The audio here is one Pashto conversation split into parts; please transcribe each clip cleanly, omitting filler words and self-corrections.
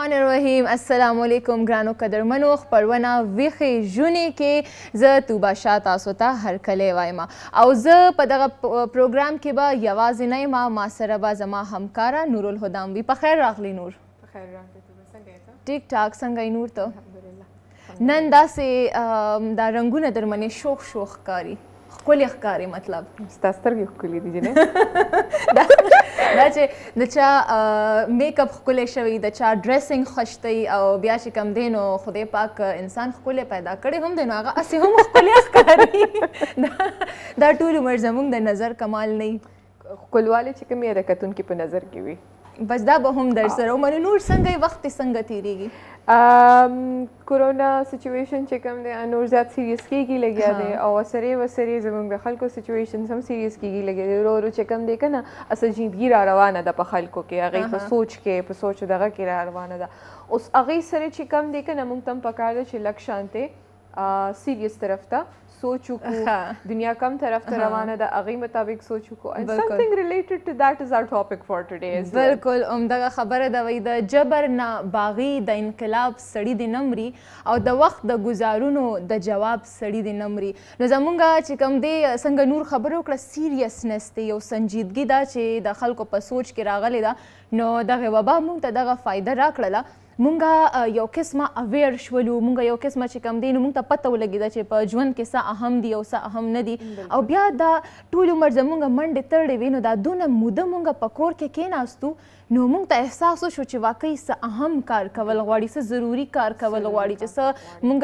बिस्मिल्लाहिर्रहमानिर्रहीम। अस्सलाम वालेकुम ग्रानो कदरमनो खबरونه ویخې ژونې کې زه توبه شاه تاسو ته هرکلی وایم او زه په دغه پروګرام کې به یوازې نه یم، ما سره به زما همکاره نور الهدام وي. په خیر راغلی نور. خیر راغلی. څنګه یې؟ ټیک ټاک. څنګه یې نور ته؟ الحمدلله. نن داسې دا رنګونه در منې شوخ شوخ ښکاري، ښکلي ښکاري. مطلب ستا سترګې ښکلي دي جنې. دا چې د چا میک اپ ښکلی شوی، د چا ډریسنګ خوښ دی او بیا چې کوم دی نو خدای پاک انسان ښکلی پیدا کړی هم دی نو هغه هسې هم ښکلی ښکاري. دا ټول عمر زموږ د نظر کمال نه وي. ښکلوالی چې کوم یې د کتونکي په نظر کې وي. بس دا به هم در سره ومنو. نور څنګه یې؟ وخت یې څنګه تېرېږي؟ کورونا سچویشن چې کوم دی نور زیات سیریس کېږي لګیا دی او سرې وسرې زموږ د خلکو سچویشنز هم سیریس کېږي لګیا دی. ورو ورو چې کوم دی که نه عجیبګي را روانه ده په خلکو کې، هغې په سوچ کې په سوچ دغه کې را روانه ده. اوس هغې سره چې کوم دی که نه موږ ته هم پکار ده چې لږ شانتې سیریس طرف ته سوچ وکړو، دنیا کم طرف ته روانه ده، هغې مطابق سوچ وکړو. And something related to that is our topic for today as well. بالکل همدغه خبره ده. وایي د جبر نه باغي د انقلاب سړي دې نه مري او د وخت د ګزارونو د جواب سړي دې نه مري. نو زمونږ چې کوم دی څنګه نور خبره وکړه، سیریسنس دی، یو سنجیدګي ده چې د خلکو په سوچ کې راغلې ده. نو دغه وبا موږ ته دغه فایده راکړله. مونږ یو قسمه اویر شولو، مونږ یو قسمه چې کوم دی نو مونږ ته پته ولګېده چې په ژوند کې څه اهم دي او څه اهم نه دي. او بیا دا ټول عمر زمونږ منډې تړلې وې نو دا دونه موده مونږ په کور کې کېناستو نو مونږ ته احساس وشو چې واقعي څه اهم کار کول غواړي، څه ضروري کار کول غواړي چې څه مونږ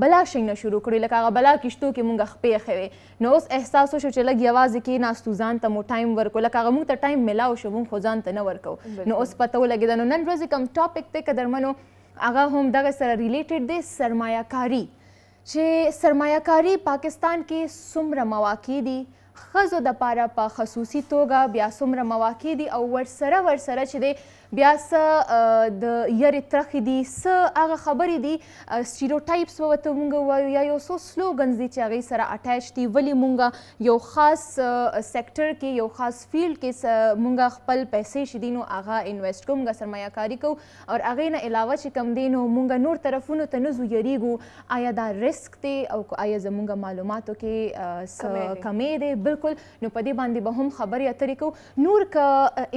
بلا شی نه شروع کړو لکه هغه بلا کشتو کې مونږ خپې ایښې وې. نو اوس احساس وشو چې لږ یوازې کېناستو، ځان ته مو ټایم ورکړو، لکه هغه مونږ ته ټایم میلاو شو مونږ خو ځان ته نه ورکوو. نو اوس پته ولګېده. نو نن ورځې کوم ټاپک دی قدرمنو هغه هم دغه سره ریلیټډ دی، سرمایه کاري. چې سرمایه کاري پاکستان کې څومره مواقع دي، ښځو دپاره په خصوصي توګه بیا څومره مواقع دي او ورسره چې دی بیا څه د یرې ترخې دي، څه هغه خبرې دي سټیریوټایپس به ورته مونږ وایو یا یو څو سلوګنز دي چې هغې سره اټیچ دي. ولې مونږ یو خاص سیکټر کې یو خاص فیلډ کې مونږ خپل پیسې چې دي نو هغه انویسټ کوو، مونږ سرمایه کاري کوو او هغې نه علاوه چې کوم دی نو مونږ نور طرفونو ته نه ځو، یریږو آیا دا رسک دی او آیا زمونږ معلوماتو کې څه کمی دی. بالکل. نو په دې باندې به هم خبرې اترې کوو. نور که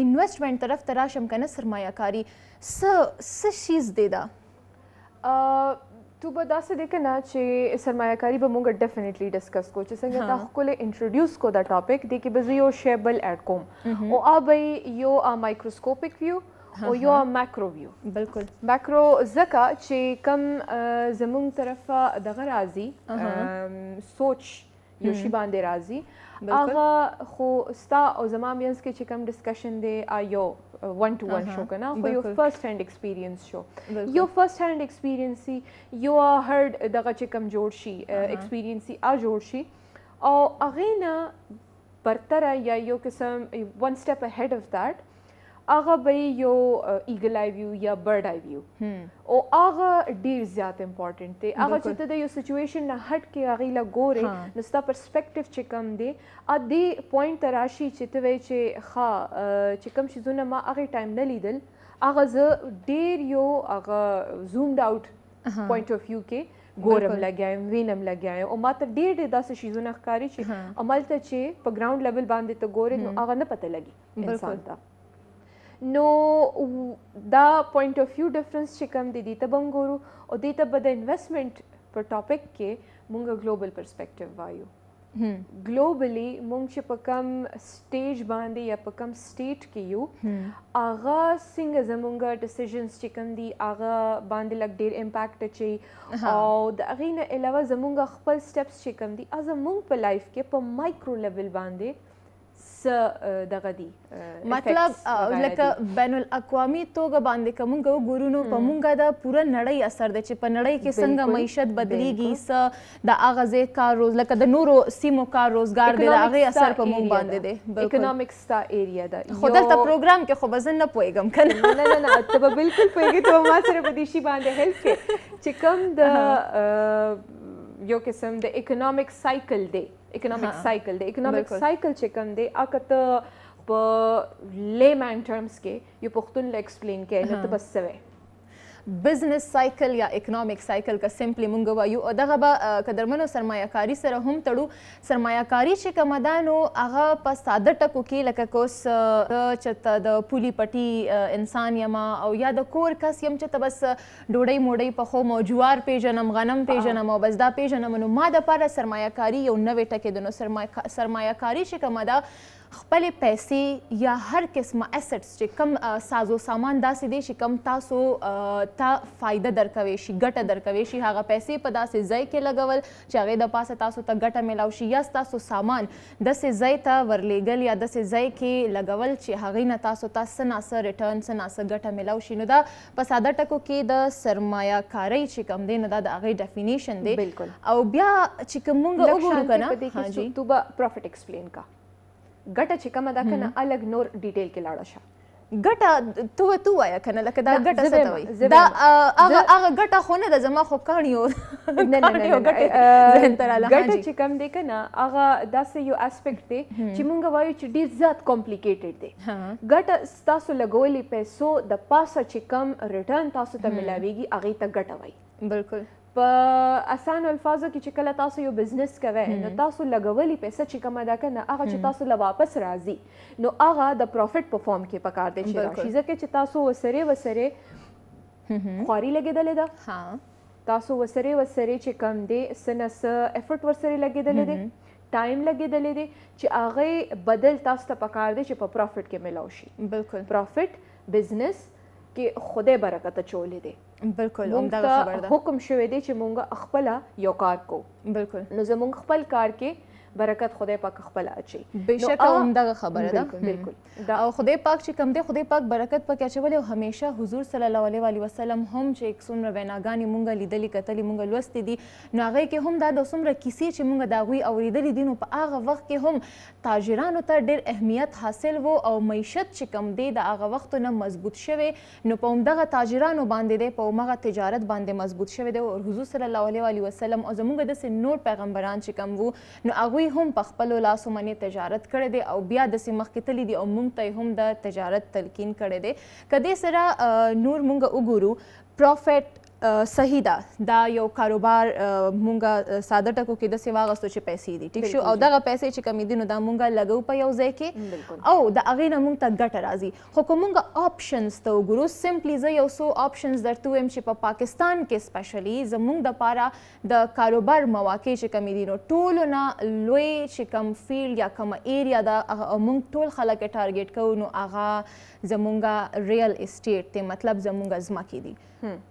انویسټمنټ طرف ته راشم که نه سرمایه کاري څه شیز دی دا؟ تو به داسې دی که نه چې سرمایه کاري به موږ ډیفینیټلی ډسکس کوو چې څنګه تا ښکلی انټروډیوس کو دا ټاپک دی کې به زه یو شی بل ایډ کوم او به یو مایکروسکوپک ویو او یو ماکرو ویو. بالکل. ماکرو ځکه چې کم زموږ طرفه دغه راځي سوچ یو شي باندې راځي هغه خو ستا او زما منځ کې چې کوم ډسکشن دی یو ون ټو ون شو که نه خو یو فرست هینډ ایکسپیرینس شو، یو فرست هینډ ایکسپیرینس سي، یو هرډ دغه چې کوم جوړ شي ایکسپیرینس سي جوړ شي او هغې نه برتره یا یو قسم ون سټیپ اهیډ اف دیټ هغه به یو ایګل آی ویو یا برډ آی ویو او هغه ډیر زیات امپورټنټ دی. هغه چې ته د یو سچویشن نه هټ کې هغې له ګورې نو ستا پرسپیکټیو چې کوم دی دې پوینټ ته راشي چې ته وایې چې ښه چې کوم شیزونه ما هغې ټایم نه لیدل هغه زه ډیر یو هغه زومډ آوټ پوینټ اف ویو کې ګورم لګیا یم، وینم لګیا یم او ما ته ډېر داسې شیزونه ښکاري چې هملته چې په ګراؤنډ لیول باندې ته ګورې نو هغه نه پته لګي انسان ته. نو دا پوینټ اف ویو ډفرنس چې کوم دی دې ته به هم ګورو او دې ته به د انویسټمنټ په ټاپک کې مونږ ګلوبل پرسپیکټیو وایو. ګلوبلی مونږ چې په کم سټیج باندې یا په کم سټیټ کې یو هغه څنګه زمونږ ډیسیژنز چې کوم دي هغه باندې لږ ډېر امپیکټ اچوي او د هغې نه علاوه زمونږ خپل سټیپس چې کوم دي زمونږ په لایف کې په مایکرو لیول باندې دغه دی مطلب لکه بین الاقوامي توګه باندې که مونږ وګورو نو په مونږ د پوره نړۍ اثر دی چې په نړۍ کې څنګه معیشت بدلیږي، څه د هغه ځای کار لکه د نورو سیمو کار روزګار دی د هغې اثر په مونږ باندې دی. اکنامکس ستا ایریا ده. خو دلته پروګرام کې خو به زه نه پوهېږم که نه نه ته به بالکل پوهېږې ته به ما سره په دې شي باندې هیلپ کې چې کوم د یو قسم د اکنامک سایکل دی اکنامک سایکل چې کوم دی هغه ته په لیمن ټرمز کې یو پښتون له ایکسپلین کې نه ته بس څه وایې بزنس سایکل یا اکنامک سایکل که سمپلی مونږ وایو او دغه به قدرمنو سرمایه‌کاري سره هم تړو. سرمایه‌کاري چې کومه ده نو هغه په ساده ټکو کې لکه که اوس چېرته د پولي پټي انسان یم او یا د کور کس یم چې ته بس ډوډۍ موډۍ پخوم او جوار پیژنم غنم پیژنم او بس دا پیژنم نو ما دپاره سرمایه‌کاري یو نوې ټکې ده. نو سرمایه‌کاري چې کومه ده خپلې پیسې یا هر قسمه اسټس چې کم سازو سامان داسې دی چې کم تاسو ته فایده درکوي شي ګټه درکوي شي هغه پیسې په داسې ځای کې لګول چې هغې د پاسه تاسو ته ګټه میلاو شي یا ستاسو سامان داسې ځای ته ورلیږل یا داسې ځای کې لګول چې هغې نه تاسو ته څه ناڅه ریټرن څه ناڅه ګټه میلاو شي. نو دا په ساده ټکو کې د سرمایه‌کارۍ چې کوم دی نو دا د هغې ډیفینیشن دی. بالکل. او بیا چې کوم مونږ وګورو که نه ها جی تو به پروفیټ ایکسپلین کا ګټه چې کومه ده که نه الګ نور ډیټیل کې لاړه شه. ګټه تو وایه که نه لکه دا ګټه څه ته وایي دا هغه ګټه خو نه ده زما خو کاڼي او ذهن ته راله. ګټه چې کوم دی که نه هغه داسې یو اسپیکټ دی چې مونږ وایو چې ډېر زیات کمپلیکیټډ دی. ګټه ستاسو لګولې پیسو د پاسه چې کم ریټرن تاسو ته میلاویږي هغې ته ګټه وایي. بالکل. په اسانو الفاظو کې چې کله تاسو یو بزنس کوئ نو تاسو لګولې پیسه چې کومه ده که نه هغه چې تاسو له واپس راځي نو هغه د پروفیټ په فارم کې پکار دی چې راشي ځکه چې تاسو وسرې خواري لګېدلې ده تاسو وسرې چې کم دی څه نه څه افرټ ورسره لګېدلی دی ټایم لګېدلی دی چې هغې بدل تاسو ته پکار دی چې په پروفیټ کې میلاو شي. بالکل. پروفیټ بزنس کې خدای برکت اچولی دی. بالکل همدغه خبر ده. حکم شوی دی چې مونږ خپله یو کار کو. بالکل. نو زمونږ خپل کار کې برکت خدای پاک خپله اچي. بېشکه همدغه خبره ده. بالکل. او خدای پاک چې کوم دی خدای پاک برکت پکې اچولی او همیشه حضور صلی الله علیه وسلم هم چې څومره ویناګانې مونږ لیدلي کتلي مونږ لوستې دي نو هغې کې هم دا د څومره کیسې چې مونږ د هغوی اورېدلي دي نو په هغه وخت کې هم تاجرانو ته ډېر اهمیت حاصل و او معیشت چې کوم دی د هغه وختو نه مضبوط شوی نو په همدغه تاجرانو باندې دی په همغه تجارت باندې مضبوط شوی دی او حضور صلی الله علیه وسلم او زموږ داسې نور پیغمبران چې کوم وو نو هغوی هم په خپلو لاسو باندې تجارت کړی دی او بیا داسې مخکې تللی دي او موږ ته هم د تجارت تلقین کړی دی. که دې سره نور موږ وګورو پروفیټ صحیح ده دا یو کاروبار مونږ ساده ټکو کې داسې واغستو چې پیسې دي ټیک شو او دغه پیسې چې کمې دي نو دا مونږ لګو په یو ځای کې او د هغې نه مونږ ته ګټه راځي. خو که مونږ آپشنز ته وګورو سمپلی زه یو څو آپشنز درته ووایم چې په پاکستان کې سپیشلي زمونږ دپاره د کاروبار مواقع چې کمې دي نو ټولو نه لوی چې کم فیلډ یا کومه ایریا ده مونږ ټول خلک یې ټارګیټ کوو نو هغه زمونږ ریل اسټیټ دی مطلب زمونږ ځمکې دي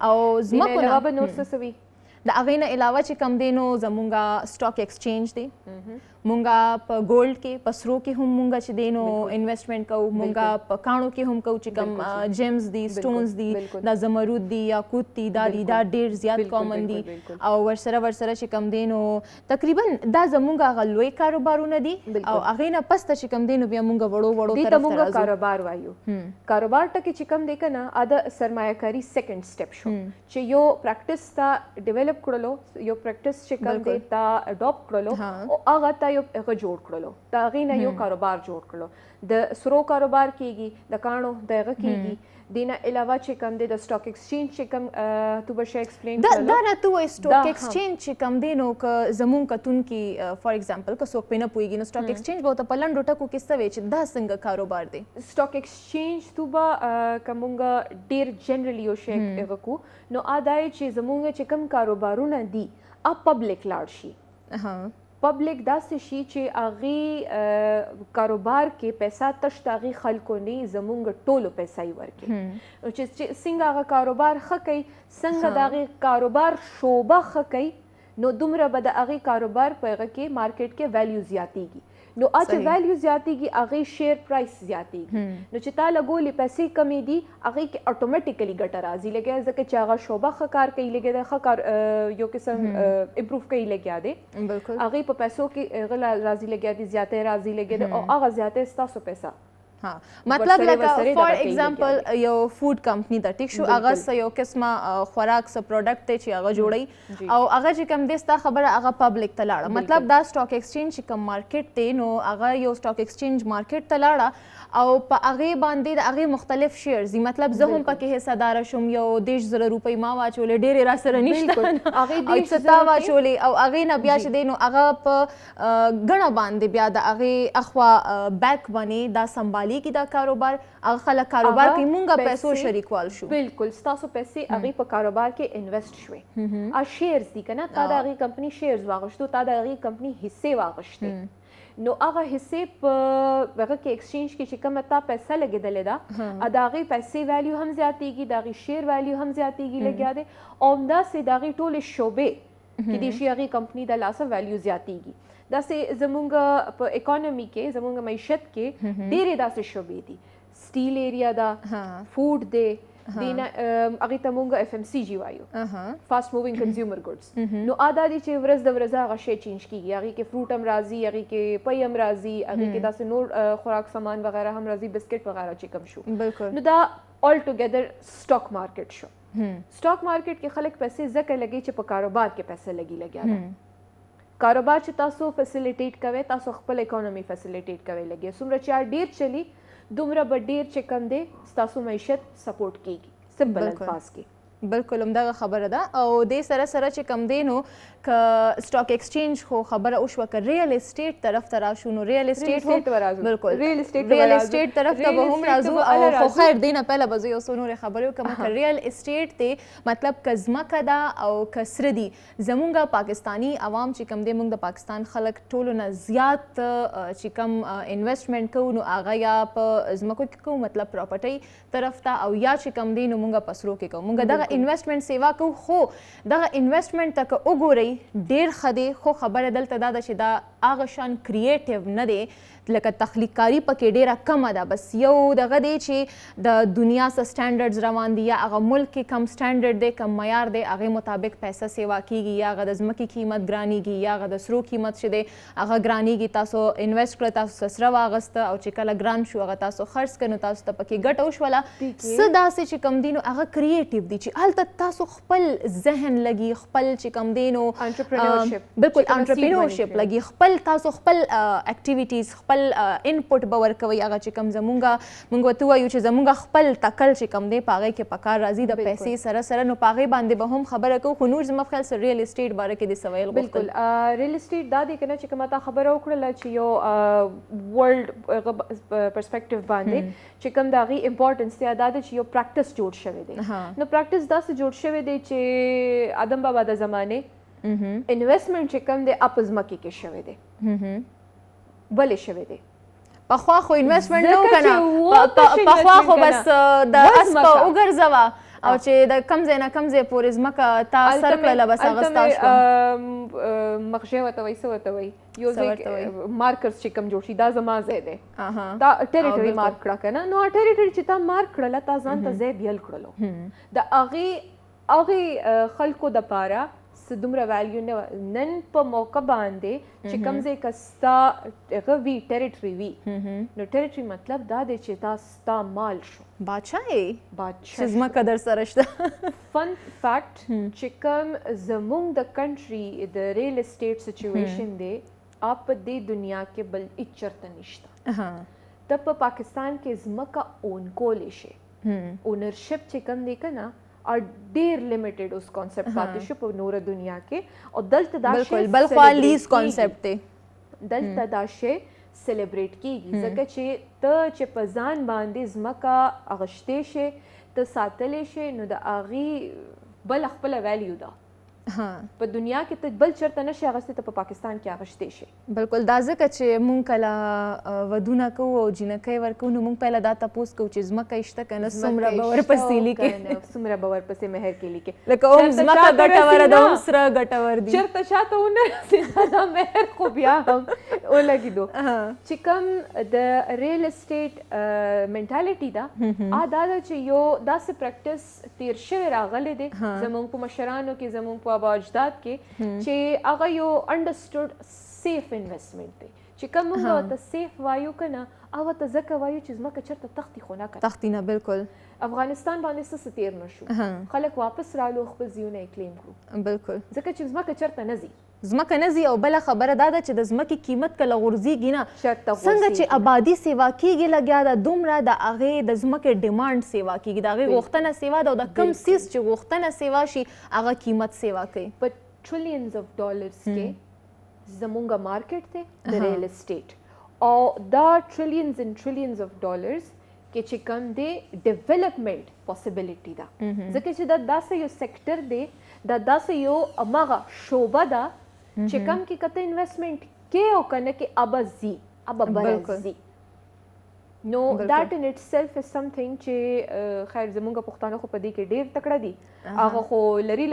او ځمکو نه به نور څه وي د هغې نه علاوه چې کم دی نو زمونږ سټاک ایکسچینج دی مونږ په ګولډ کې په سرو کې هم مونږ چې دی نو انویسټمنټ کوو مونږ په کاڼو کې هم کوو چې کم جیمز دي سټونز دي دا زمرود دي یاقوت دي دا دي دا ډېر زیات کامن دي او ورسره چې کم دی نو تقریبا دا زمونږ هغه لوی کاروبارونه دي او هغې نه پسته چې کم دی نو بیا مونږ وړو دې ته مونږ کاروبار وایو. کاروبار ټکي چې کم دی که نه د سرمایه‌کاري سیکنډ سټپ شو چې یو پریکټس ته ډیولپ کړلو یو پریکټس چې کم دی تا اډاپټ کړلو او هغه ته یو هغه جوړ کړلو د هغې نه یو کاروبار جوړ کړلو د سرو کاروبار کیږي د کاڼو د هغه کیږي دې نه علاوه چې کم دی د سټاک ایکسچینج چې کم تو به شه ایکسپلین کړلو دا راته وایي سټاک ایکسچینج چې کم دی نو که زمونږ کتونکي فار ایگزامپل که څوک پرې نه پوهېږي نو سټاک ایکسچینج به ورته په لنډو ټکو کې څه وایي چې دا څنګه کاروبار دی. سټاک ایکسچینج تو به که مونږ ډېر جنرالي یو شی هغه کو نو دا یې چې زمونږ چې کم کاروبارونه دي پبلک لاړ شي پبلک داسې شي چې هغې کاروبار کې پیسه تش د هغې خلکو نه زمونږ ټولو پیسه یې ورکړي چې څنګه هغه کاروبار ښه کوي څنګه د هغې کاروبار شعبه ښه کوي نو دومره به د هغې کاروبار په هغه کې مارکیټ کې ویلیو زیاتیږي نو چې ویلیو زیاتیږي هغې شیر پرایس زیاتیږي نو چې تا لګولې پیسې کمې دي هغې کې اټومیټیکلی ګټه راځي لګیا ځکه چې هغه شعبه ښه کار کوي لګیا د ښه کار یو قسم امپروف کوي لګیا دی هغې په پیسو کې هغه راځي لګیا دي زیاتې راځي لګیا دی او هغه زیاتې ستاسو پیسه ها مطلب لکه فار ایگزامپل یو فود کمپنی ده ټیک شو هغه څه یو قسمه خوراک څه پروډکټ دی چې هغه جوړوي او هغه چې کوم دی ستا خبره هغه پبلک ته لاړه مطلب دا سټاک ایکسچینج چې کوم مارکیټ دی نو هغه یو سټاک ایکسچینج مارکیټ ته لاړه او په هغې باندې د هغې مختلف شیرز دي مطلب زه هم پکې حصهداره شوم یو 10,000 روپۍ ما واچولې ډېرې راسره نشته او څه تا واچولې او هغې نه بیا چې دی نو هغه په ګڼه باندې بیا د هغې اخوا بیک باندې دا سنبالیږي دا کاروبار هغه خلک کاروبار کوي مونږ پیسو شریکوال شو بالکل ستاسو پیسې هغې په کاروبار کې انویسټ شوې شیرز دي که نه تا د هغې کمپنۍ شیرز واغشتو تا د هغې کمپنۍ حصې واغشتې نو هغه حصې په هغه کې ایکسچینج کې چې کومه تا پیسه لګېدلې ده د هغې پیسې ویلیو هم زیاتېږي د هغې شیر ویلیو هم زیاتېږي لګیا دی او همداسې د هغې ټولې شعبې کېدای شي هغې کمپنۍ د لاسه ویلیو زیاتېږي داسې زمونږ په اکانومي کې زمونږ معیشت کې ډېرې داسې شعبې دي سټیل ایریا ده فوډ دی هغې ته مونږ اف ام سی جي وایو فاسټ مووینګ کنزیومر ګډز نو دا دي چې ورځ د ورځه هغه شی چینج کېږي هغې کې فروټ هم راځي هغې کې پی هم راځي هغې کې داسې نور خوراک سامان وغیره هم راځي بسکټ وغیره چې کم شو نو دا آل ټوګیدر سټاک مارکیټ شو سټاک مارکیټ کې خلک پیسې ځکه لګي چې په کاروبار کې پیسې لګیا ده کاروبار چې تاسو فیسیلیټیټ کوئ تاسو خپل اکانومي فیسیلیټیټ کوئ لګي څومره چې ډېر چلی دومره به ډېر چې کم دی ستاسو معیشت سپورټ کېږي سمپل الفاظ کې بالکل همدغه خبره ده او دې سره سره چې کم دی نو که سټاک ایکسچینج خو خبره وشوه که ریل اسټیټ طرف ته راشو نو ریل اسټیټ بالکل ریل اسټیټ طرف ته به هم راځو او خو خیر دی نه پهله به زه یو څو نورې خبرې وکړم که ریل اسټیټ دی مطلب که ځمکه ده او که سره دي زمونږ پاکستاني عوام چې کم دی مونږ د پاکستان خلک ټولو نه زیات چې کم انویسټمنټ کوو نو هغه یا په ځمکو کې کوو مطلب پراپرټۍ طرف ته او یا چې کم دی نو مونږ په سرو کې کوو مونږ دغه انویسټمنټ سیوا کوو خو دغه انویسټمنټ ته که وګورئ ډېر ښه دی خو خبره دلته دا ده چې دا هغه شان کریټیو نه دی لکه تخلیق کاري پکې ډېره کمه ده بس یو دغه دی چې د دنیا څه سټینډرډز روان دي یا هغه ملک کې کم سټینډرډ دی کم معیار دی هغې مطابق پیسه سیوا کیږي یا هغه د ځمکې قیمت ګرانیږي یا هغه د سرو قیمت چې دی هغه ګرانیږي تاسو انویسټ کړه تاسو سره واغسته او چې کله ګران شو هغه تاسو خرڅ کړه نو تاسو ته پکې ګټه وشوله څه داسې چې کم دی نو هغه کریټیو دي چې هلته تاسو خپل ذهن لګي خپل چې کم دی نو بالکل انټرپرینورشپ لګي خپل تاسو خپل اکټیویټیز خپل انپوټ به ورکوئ هغه چې کوم موږ ورته وایو چې زموږ خپل ټکل چې کوم دی په هغې کې په کار راځي د پیسې سره سره نو په هغې باندې به هم خبره کوو خو نور زما په خیال سره ریل اسټیټ باره کې دې څه ویل بالکل ریل اسټیټ دا دی که نه چې کومه تا خبره وکړله چې یو ورلډ پرسپیکټیو باندې چې کوم د هغې امپورټنس دی دا دی چې یو پریکټس جوړ شوی دی نو پریکټس داسې جوړ شوی دی چې آدم بابا د زمانې انویسټمنټ چې کوم دی په ځمکې کې شوی دی ولې شوی دی پخوا خو انویسټمنټ نه و که نه پخوا خو بس د اس په وګرځوه او چې د کم ځای نه کم ځای پورې ځمکه تا سر کړله بس هغه ستا شوه مغشی ورته وایي څه ورته وایي یو ځای مارکرز چې کوم جوړ شي دا زما ځای دی دا ټریټري مارک کړه که نه نو ټریټري چې تا مارک کړله تا ځان ته ځای بیل کړلو د هغې خلکو دپاره دومره ویلیو نه نن په موقع باندې چې کوم ځای که ستا هغه وي ټریټري وي نو ټریټري مطلب دا دی چې دا ستا مال شو بادشاه چې ځمکه در سره شته فن فیکټ چې کوم زموږ د کنټري د ریل اسټیټ سچویشن دی آپ په دې دنیا کې بل هیڅ چرته نشته ته په پاکستان کې ځمکه اون کولی شي اونرشپ چې کوم دی که نه ډېر لیمیټډ اوس کانسیپټ پاتې شو په نوره دنیا کې او دلته دا شی بلخوا لیز کانسیپټ دی دلته دا شی سیلیبریټ کیږي ځکه چې ته چې په ځان باندې ځمکه اغشتې شي ته ساتلی شي نو د هغې بل خپله ویلیو ده په دنیا کې ته بل چېرته نشي اغوستی ته په پاکستان کې اغوستی شي بالکل دا ځکه چې مونږ کله ودونه کوو او جینکۍ ورکوو نو مونږ پهله دا تپوس کوو چې ځمکه شته که نه څومره به ورپسې لیکې څومره به ورپسې مهر کې لیکې لکه اوم ځمکه ګټوره ده اوم سره ګټور دي چېرته چاته ونه رسېده دا مهر خو بیا هم ولګېدو چې کوم د ریل اسټیټ منټالیټي ده دا ده چې یو داسې پریکټس تیر شوی راغلی دی زموږ په مشرانو کې زموږ په اجداد کې چې هغه یو انډرسټوډ سیف انویسټمنټ دی چې کوم موږ ورته سیف وایو که نه هغه ته ځکه وایو چې ځمکه چېرته تښتي خو نه تښتي نه بالکل افغانستان باندې څه تیر نه شو خلک واپس رالو خپل ځایونه یې کلیم کړو بالکل ځکه چې ځمکه چېرته نه ځي ځمکه نه ځي او بله خبره دا ده چې د ځمکې قیمت کله غورځېږي نه چېرته څنګه چې آبادي سیوا کېږي لګیا ده دومره د هغې د ځمکې ډیمانډ سیوا کېږي د هغې غوښتنه سیوا ده او د کوم څیز چې غوښتنه سیوا شي هغه قیمت سیوا کوي په ټریلیونز اف ډالرز کې زمونږ مارکیټ دی د ریل اسټیټ او دا ټریلیونز ان ټریلیونز اف ډالرز کې چې کوم دی ډیولپمنٹ پاسبلیټي ده ځکه چې دا داسې یو سیکټر دی دا داسې یو هماغه شعبه ده چې کوم کې کته انویسټمنټ کې او کنه کې ابزي ابرزي نو that in itself is something چې خیر زمونږ پښتانه خو په دې کې ډېر تکړه دي هغه خو لري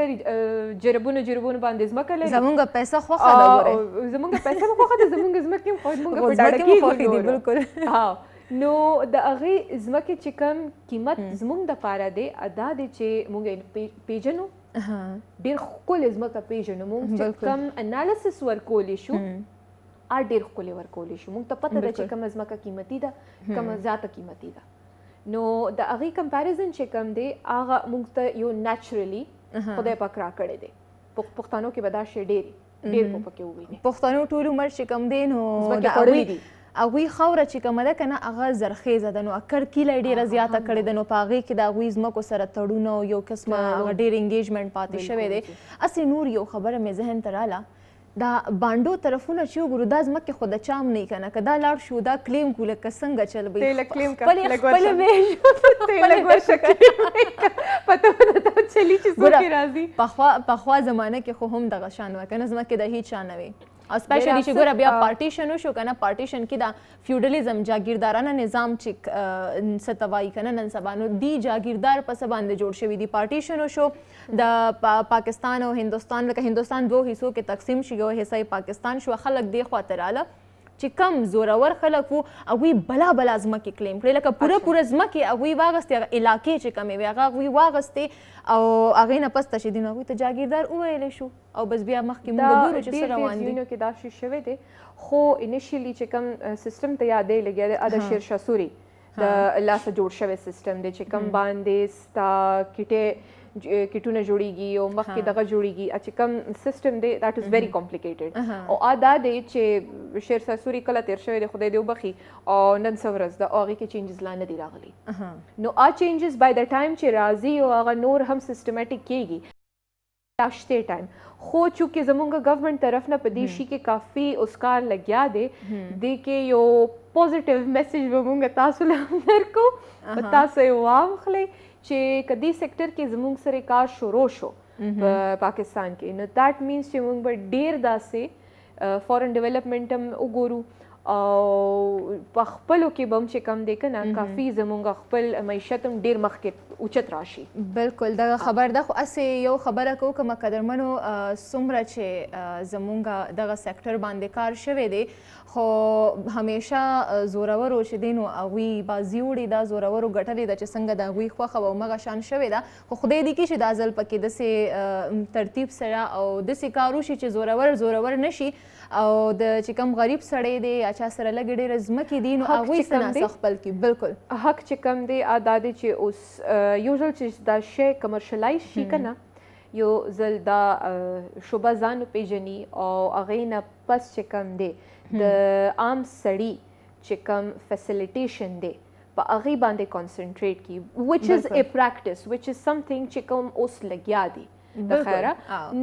جربونه باندې ځمکه لري زمونږ پیسه خوښه ده ګورئ زمونږ پیسه خوښه ده زمونږ ځمکې هم خو زمونږ په ډاډه کېږي بالکل نو د هغې ځمکې چې کوم قیمت زمونږ دپاره دی دا دی چې مونږ پیژنو ډېر ښکلې ځمکه پیژنو مونږ چې کوم انالیسس ورکولی شو ډېر ښکلې ورکولی شو مونږ ته پته ده چې کومه ځمکه قیمتي ده کومه زیاته قیمتي ده نو د هغې کمپیریزن چې کوم دی هغه مونږ ته یو نیچرلی خدای پاک راکړی دی پښتنو کې به دا شی ډېر په پکې وویني پښتنو ټول عمر چې کوم دی نو ځمکې خوړلي دي هغوی خاوره چې کومه ده که نه هغه زرخیزه ده نو کرکیله یې ډېره زیاته کړې ده نو په هغې کې د هغوی ځمکو سره تړونه او یو قسمه هغه ډېر انګیجمنټ پاتې شوی دی هسې نور یو خبره مې ذهن ته راله دا بانډو طرفونه چې وګورو دا ځمکې خو د چام نه که نه که دا لاړ شو دا کلیم کړو لکه څنګه چل به پخوا زمانه کې خو هم دغه شان وه که نه ځمکې د هیڅ شان نه وې او سپیشلی چې ګوره بیا پارټیشن وشو که نه پارټیشن کې دا فیوډلیزم جاګیردارانه نظام چې څه ته وایي که نه نن سبا نو دی جاګیردار په څه باندې جوړ شوي دي پارټیشن وشو د پاکستان او هندوستان لکه هندوستان دوه حصو کې تقسیم شي یو حصه یې پاکستان شو خلک دې خواته راله چې کم زورور خلک وو هغوی بلا ځمکې کلیم کړې لکه پوره ځمکې هغوی واغستې هغه علاقې چې کمې وې هغه هغوی واغستې او هغې نه پس ته چې دي نو هغوی ته جاګیردار وویلی شو او بس بیا مخکې موږ ګورو چې څه روان دي کې دا شی شوی دی خو انیشیلی چې کوم سیسټم ته یادې لګیا دی د شیر شاه سوري د لاسه جوړ شوی سیسټم دی چې کوم باندې ستا کټونه جوړیږي او مخکې دغه جوړیږي چې کوم سیسټم دی دیٹ از ویری کمپلیکیټډ او دا دی چې شیر شاه سوري کله تیر شوی دی خدای دې وبخي او نن څه ورځ ده او هغې کې چینجز لا نه دي راغلي نو چینجز بای د ټایم چې راځي او هغه نور هم سیسټمیټک کېږي راشته ټایم خو چونکې زمونږ گورنمنٹ طرف نه په دې شي کې کافي اوسکار لګیا دی دې کې یو پوزیټیو میسج به مونږ تاسو له درکو په تاسو یې واخلئ چې که دې سیکټر کې زموږ سره کار شروع شو په پاکستان کې نو دیٹ مینس چې موږ به ډېر داسې فارن ډیولپمنټ هم وګورو او په خپلو کې به هم چې کم دی که نه کافي زموږ خپل معیشت هم ډېر مخکې اوچت راشي بالکل دغه خبر ده خو هسې یو خبره کوو که مقدرمنو څومره چې زموږ دغه سیکټر باندې کار شوی دی خو همیشه زورورو چې دی نو هغوی بازي وړي دا زورورو ګټلې ده چې څنګه د هغوی خوښه به همغه شان شوې ده خو خدای دې کړي چې دا ځل پکې داسې ترتیب سره او داسې کار وشي چې زورور نه شي او د چې کوم غریب سړی دی یا چا سره لږ ډېره ځمکې دي نو هغوی څه ناڅه خپل کړي بالکل حق چې کم دی دا دی چې اوس یو ځل چې دا شی کمرشلایز شي که نه یو ځل دا شعبه ځان وپېژني او هغې نه پس چې کم دی د عام سړي چې کوم فیسیلیټیشن دی په هغې باندې کانسنټریټ کړي وچ از ا پریکټس وچ از سمثینګ چې کوم اوس لګیا دی د خیره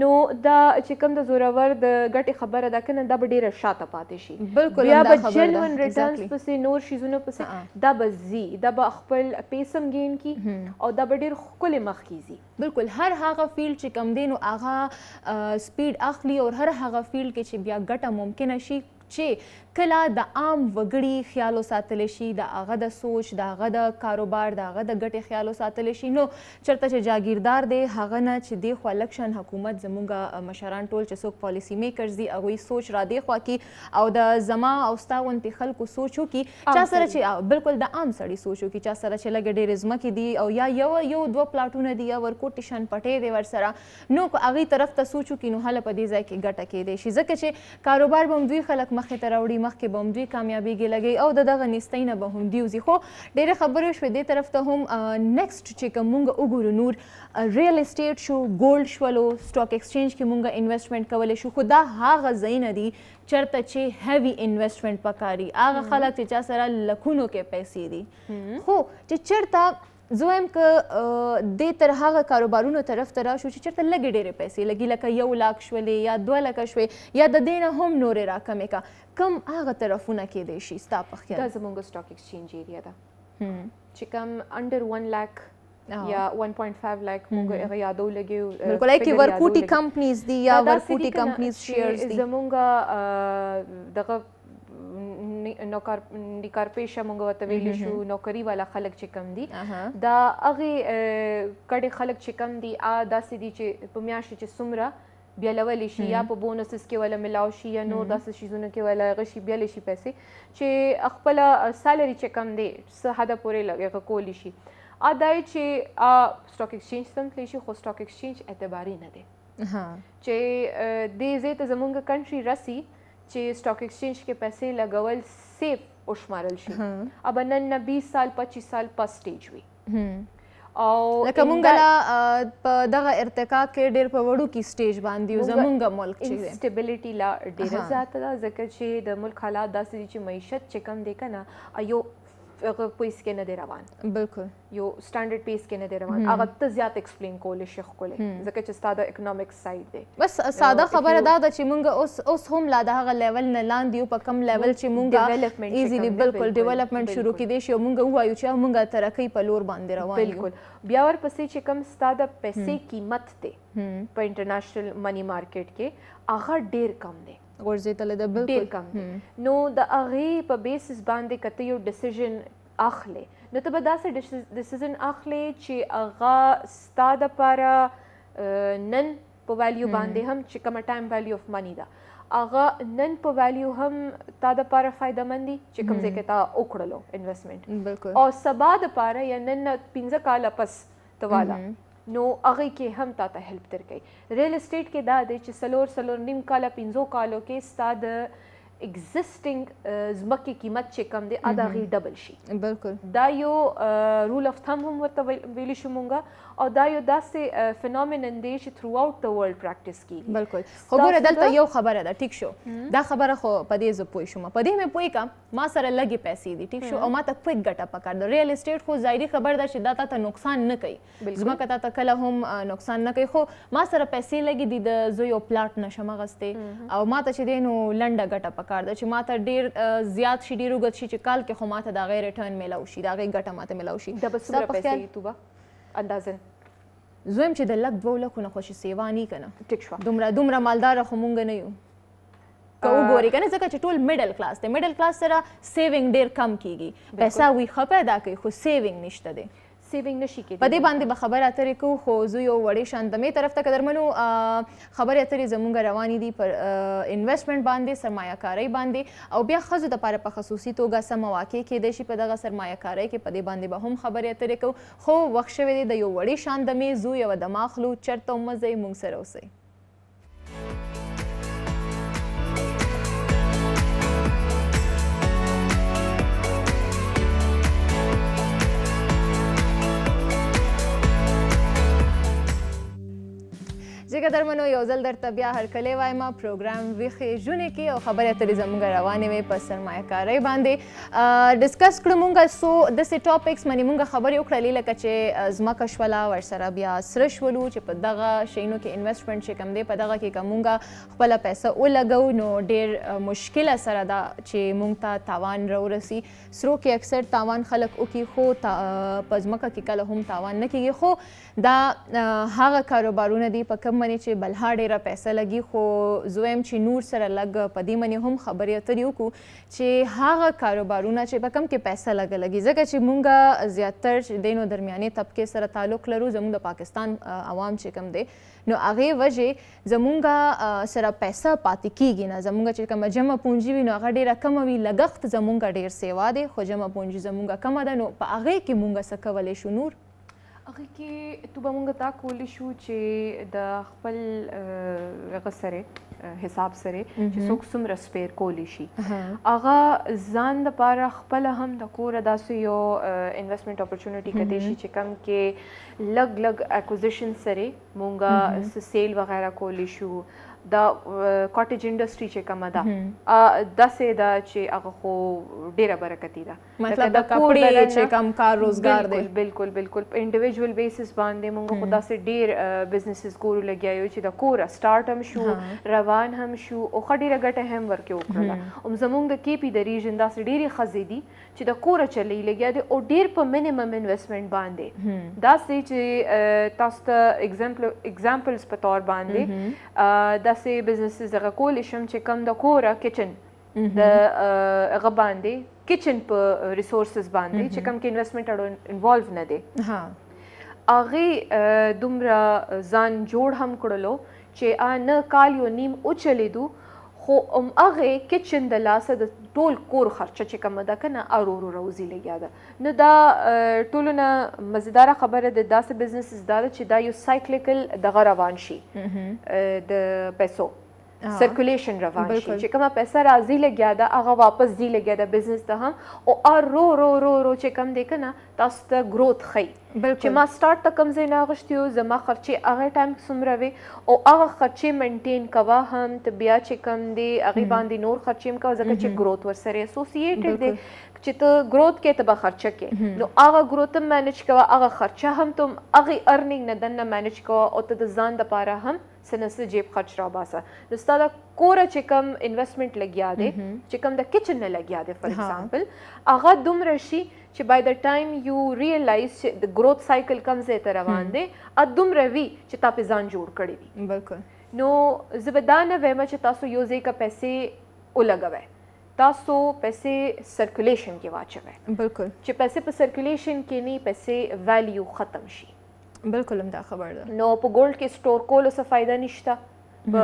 نو دا چې کوم د زورور د ګټې خبره ده که نه دا به ډېره شاته پاتې شي بیا به جنون ریټرنز پسې نور شیزونو پسې دا به ځي دا به خپل پیس هم ګین کي او دا به ډېر ښکلې مخکې ځي بالکل هر هغه فیلډ چې کم دی نو هغه سپیډ اخلي او هر هغه فیلډ کې چې بیا ګټه ممکنه شي چې کله د عام وګړي خیال وساتلی شي د هغه د سوچ د هغه د کاروبار د هغه د ګټې خیال وساتلی شي نو چېرته چې جاګیردار دی هغه نه چې دې خوا لکشن حکومت زموږ مشران ټول چې څوک پالیسي میکرز دي هغوی سوچ را دې خوا کړي او د زما او ستا غوندې خلکو سوچ وکړي چا سره چې بالکل د عام سړي سوچ وکړي چا سره چې لږې ډېرې ځمکې دي او یا یو دوه پلاټونه دي یا ورکوټ شان پټۍ دی ورسره نو که هغې طرف ته سوچ وکړي نو هله په دې ځای کې ګټه کیدی شي ځکه چې کاروبار به هم دوی خلک مخې ته راوړي مخکې به هم دوی کامیابیږي لګي او د دغه نیستۍ نه به هم دوی وځي. خو ډېرې خبرې شوې دې طرف ته هم نیکسټ چې که مونږ وګورو نور ریل اسټیټ شو، ګولډ شولو، سټاک ایکسچینج کې مونږ انویسټمنټ کولی شو. خو دا هغه ځایونه دي چېرته چې هیوي انویسټمنټ پکاري، هغه خلک چې چا سره لکونو کې پیسې دي. خو چې چېرته زه وایم که دې تر هغه کاروبارونو طرف ته راشو چې چېرته لږې ډېرې پیسې لګي، لکه 1 لاک شولې یا 2 لکه شوې یا د دې نه هم نورې راکمې کا، کوم هغه طرفونه کیدی شي ستا په خیال؟ دا زموږ سټاک ایکسچینج ایریا ده چې کوم انډر 1 لاک یا 1.5 لاک موږ هغه یادو لګیو. بالکل کې ورکوټي کمپنیز دي یا ورکوټي کمپنیز شیرز دي. زموږ دغه نوکر پیشه مونږ ورته ویلی شو، نوکري والا خلک چې کم دي دا هغې کډې خلک چې کم دي داسې دي چې په میاشت چې څومره بیلولی شي یا په بونسز کې ولا ملاو شي یا نور داسې شیزونو کې ولا هغه شي بیلی شي پیسې چې خپله سالري چې کم دی څه حده پورې هغه کولی شي. دا چې سټاک ایکسچینج ته تللی شي خو سټاک ایکسچینج اعتباري نه دی چې دې ځای ته زموږ کنټري رسي چې سټاک ایکسچینج کې پیسې لګول سیف وشمارل شي. اب نن 20 سال 25 سال پس سټیج وي او لکه مونږ لا په دغه ارتقا کې ډېر په وړوکي سټیج باندې یو زمونږ ملک چې دی انسټیبلیټي لا ډېره زیاته ده ځکه چې د ملک حالات داسې دي چې معیشت چې کم دی که نه یو هغه پیس کې نه دی روان، بالکل یو سټانډرډ پیس کې نه دی روان. هغه ته زیات ایکسپلین کولی شي ښکلی ځکه چې ستا د اکنامک سایډ دی. بس ساده خبره دا ده چې مونږ اوس هم لا د هغه لیول نه لاندې یو په کم لیول چې مونږ ایزیلی بالکل ډیولپمنټ شروع کیدی شي او مونږ ووایو چې مونږ ترقۍ په لور باندې روان یو. بالکل بیا ورپسې چې کوم ستا د پیسې قیمت دی په انټرنیشنل منی مارکیټ کې هغه ډېر کم دی، غورځېدلی ده، ډېر کم دی. نو د هغې په بیسس باندې که ته یو ډیسیژن اخلي نو ته به داسې ډیسیژن اخلي چې هغه ستا دپاره نن په ویلیو باندې هم چې کومه ټایم ویلیو اف منی ده هغه نن په ویلیو هم تا دپاره فایده مند دي چې کوم ځای کې تا وکړلو انویسټمنټ او سبا دپاره یا نن 15 کاله پس ته والا نو هغې کې هم تا ته هیلپ درکوي. ریل اسټیټ کې دا دی چې 4 نیم کاله 15 کالو کې ستا د ایگزسټینګ ځمکې قیمت چې کم دی د هغې ډبل شي. بالکل دا یو رول اف تھم هم ورته ویلی شو مونږه او دا یو داسې فینومینن دی چې تھرو آوټ د ورلډ پریکټس کیږي. بالکل خو ګوره دلته یو خبره ده، ټیک شو دا خبره خو په دې زه پوه شوم، په دې مې پوه کړم ما سره لږې پیسې دي ټیک شو او ما ته کویک ګټه پکار ده. ریل اسټیټ خو ظاهري خبر ده چې دا تا ته نقصان نه کوي، ځمکه تا ته کله هم نقصان نه کوي، خو ما سره پیسې لګي دي د زه یو پلاټ نشم اخیستی او ما ته چې دی نو لنډه ګټه پکار ده چې ما ته ډېر زیات شي ډېر اوږد شي چې کال کې خو ما ته د هغې ریټرن میلاو شي، د هغې ګټه ما ته میلاو شي. دا به څومره پیسې توبه اندازن زه وایم چې د 1-2 لکو نه خو چې سیوا نی که نه ټیک شوه دومره مالداره خو مونږ نه یو که وګورې که نه ځکه چې ټول میډل کلاس دی، میډل کلاس سره سیوینګ ډېر کم کیږي، پیسه وي ښه پیدا کوي خو سیوینګ نشته دی، سیوینګ نشي کېدی. په دې باندې به خبرې اترې کوو خو زه یو وړې شاندمې طرف ته که درمنو خبرې اترې زموږ روانې دي پر انویسټمنټ باندې، سرمایه کارۍ باندې او بیا ښځو دپاره په خصوصي توګه څه مواقع کیدی شي په دغه سرمایه کارۍ کې، په دې باندې به هم خبرې اترې کوو. خو وخت شوی دی د یو وړې شاندمې زو یوه دمه اخلو، چېرته هم مه ځئ، موږ سره اوسئ. چې قدرمنو یو ځل درته بیا هرکلی وایم پروګرام ویښې ژونې کې او خبرې اترې زموږ روانې وې په سرمایه کارۍ باندې. ډسکس کړو مونږ څو داسې ټاپکس باندې مونږ خبرې وکړلې لکه چې ځمکه شوله ورسره بیا سره شولو چې په دغه شیانو کې انویسټمنټ چې کوم دی په دغه کې که مونږ خپله پیسه ولګوو نو ډېر مشکله سره ده چې مونږ ته تاوان راورسي. سرو کې اکثر تاوان خلک وکړي خو په ځمکه کې کله هم تاوان نه کېږي، خو دا هغه کاروبارونه دي په کوم باندې چې بلها ډېره پیسه لګي، خو زه وایم چې نور سره لږ په دې باندې هم خبرې اترې وکړو چې هغه کاروبارونه چې په کوم کې پیسه لګي ځکه چې مونږ زیاتر چې دی نو درمیانې طبقې سره تعلق لرو، زموږ د پاکستان عوام چې کوم دی نو هغې وجې زمونږ سره پیسه پاتې کیږي نه، زمونږ چې کومه جمع پونجي وي نو هغه ډېره کمه وي، لګښت زمونږ ډېر سیوا دی خو جمع پونجي زمونږ کمه ده، نو په هغې کې مونږ څه کولی شو نور؟ هغه کې تو به مونږ دا کولی شو چې د خپل هغه سره حساب سره چې څوک څومره سپیر کولی شي هغه ځان دپاره خپله هم د کوره داسې یو انویسټمنټ اپورچونټي کتی شي چې کم کې لږ لږ اکوزیشن سره مونږ سیل وغیره کولی شو دا کاټیج انډسټري چې کومه ده داسې ده چې هغه خو ډیره برکتي ده مطلب د کپړې چې کم کار روزګار دی بالکل بالکل په انډیویجوال بیسس باندې مونږ خو داسې ډیر بزنسز کورو لګیایو چې د کوره سٹارټ هم شو روان هم شو او ښه ډیره ګټه هم ورکې وکړله هم زمونږ د کیپي د ریژن داسې ډیرې ښځې دي چې د کوره چلی لګیا دي او ډیر په منیمم انویسټمنټ باندې داسې چې تاسو ته اگزامپلز په تور باندې داسې بزنسز هغه کولی شم چې کم د کوره کچن د هغه باندې کچن په ریسورسز باندې چې کم کې انویسټمنټ انوالو نه دی هغې دومره ځان جوړ هم کړلو چې نه کال یو نیم وچلیدو خو هغې کچن د لاسه د ټول کور خرچه چې کومه ده که نه ارو روزي لګیا ده نو دا ټولو نه مزیداره خبره د داسې بزنسز دا ده چې دا یو سایکلیکل دغه روان شي د پیسو سرکولیشن روان شي چې کومه پیسه راځي لګیا ده هغه واپس ځي لګیا ده بزنس ته هم او رو چې کم دی که نه تاسو ته ګروت ښیي چې ما سٹارټ ته کم ځای نه اغوښتي وو زما خرچې هغه ټایم څومره وې او هغه خرچې مینټین کوه هم ته بیا چې کم دی هغې باندې نور خرچې هم کوه ځکه چې ګروت ورسره اسوسییټډ دی چې ته ګروت کې ته به خرچه کې نو هغه ګروت هم مینج کوه هغه خرچه هم ته هغې ارنینګ نه دننه مینج کوه او ته د ځان دپاره هم څه نه څه جیب خرچ راباسه نو ستا د کوره چې کم انویسټمنټ لګیا دی چې کم د کچن نه لګیا دی فار ایگزامپل هغه دومره شي چې بای د ټایم یو ریئلایز چې د ګروت سایکل کم ځای ته روان دی دومره وي چې تا پې ځان جوړ کړی وي بالکل نو زه به دا نه وایم چې تاسو یو ځای که پیسې ولګوئ تاسو پیسې سرکولیشن کې واچوئ بالکل چې پیسې په سرکولیشن کې نه پیسې ویلیو ختم شي بالکل هم دا خبر ده نو په ګولډ کې سټور کولو څه فایده نشته په